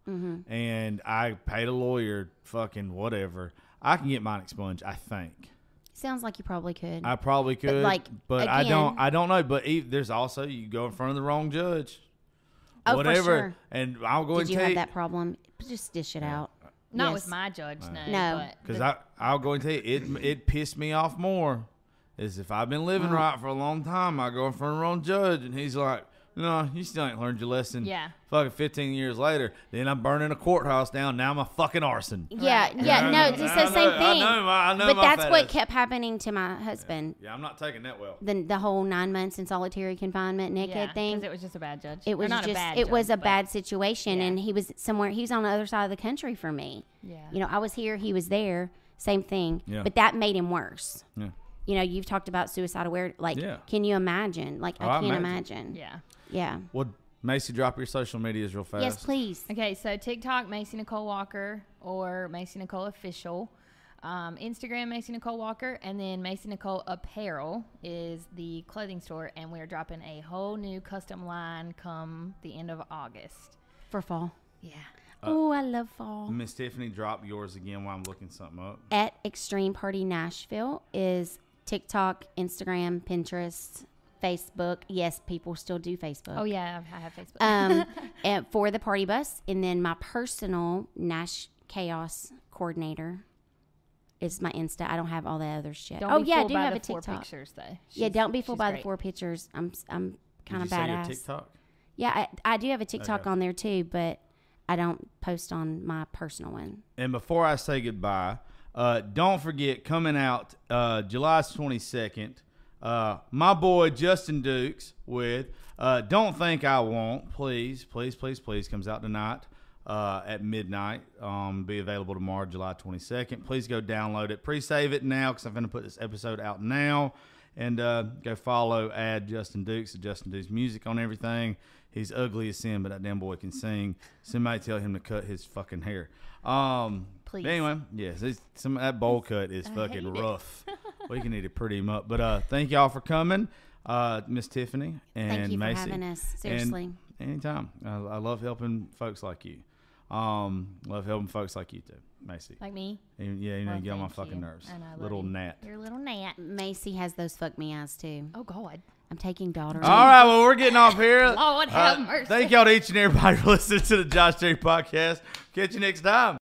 and I paid a lawyer, fucking whatever, I can get mine expunged. I think. Sounds like you probably could. I probably could, like, but again- I don't know. But there's also you go in front of the wrong judge, Oh, for whatever, sure. and I'll go Did and you tell have you that problem? Just dish it out. Not Yes. with my judge, no. No. because I'll go and tell you it pissed me off more. Is if I've been living right for a long time, I go in front of the wrong judge, and he's like, "No, you still ain't learned your lesson." Yeah. Fucking 15 years later, then I'm burning a courthouse down. Now I'm a fucking arson. Yeah, yeah, no, it's the same thing. I know But my that's fat what ass. kept happening to my husband. Yeah, I'm not taking that well. The whole 9 months in solitary confinement naked Yeah, thing. because it was just a bad judge. It Or was not just a bad it was judge, a but- bad situation, yeah. and he was somewhere. He was on the other side of the country from me. Yeah. You know, I was here, he was there. Same thing. Yeah. But that made him worse. Yeah. You know, you've talked about suicide awareness. Like, Yeah. can you imagine? Like, Oh, I I can't imagine. imagine. Yeah. Yeah. Well, Macy, drop your social medias real fast. Yes, please. Okay, so TikTok, Macy Nicole Walker or Macy Nicole Official. Instagram, Macy Nicole Walker. And then Macy Nicole Apparel is the clothing store. And we're dropping a whole new custom line come the end of August. For fall. Yeah. Oh, I love fall. Miss Tiffany, drop yours again while I'm looking something up. At Extreme Party Nashville is TikTok, Instagram, Pinterest, Facebook. Yes, people still do Facebook. Oh, yeah, I have Facebook. And for the party bus, and then my personal Nash Chaos coordinator is my Insta. I don't have all the others yet. Don't Oh be yeah, I fooled do by have the a 4 TikTok. pictures, though. Yeah, don't be fooled she's by the great. 4 pictures. I'm kind Did of you say your badass. TikTok? Yeah, I do have a TikTok Okay. on there too, but I don't post on my personal one. And before I say goodbye, don't forget, coming out July 22nd, my boy Justin Dukes with Don't Think I Won't. Please, please, please, please comes out tonight at midnight. Be available tomorrow, July 22nd. Please go download it. Pre-save it now because I'm going to put this episode out now. And go follow, add Justin Dukes, Justin Dukes music on everything. He's ugly as sin, but that damn boy can sing. Somebody tell him to cut his fucking hair. Please. But anyway, yes, that bowl cut is fucking hate it. rough. We can need to pretty him up. But thank y'all for coming, Miss Tiffany and Thank you Macy. for having us. And Seriously. anytime. I love helping folks like you. Love helping folks like you too, Macy. Like me. And, yeah, you know, Well, you get on my thank fucking you. nerves. And I love Little you. gnat. You're a little gnat. Macy has those fuck me eyes too. Oh, God. I'm taking daughter. All right, well, we're getting off here. Lord have mercy. Thank y'all to each and everybody for listening to the Josh Terry podcast. Catch you next time.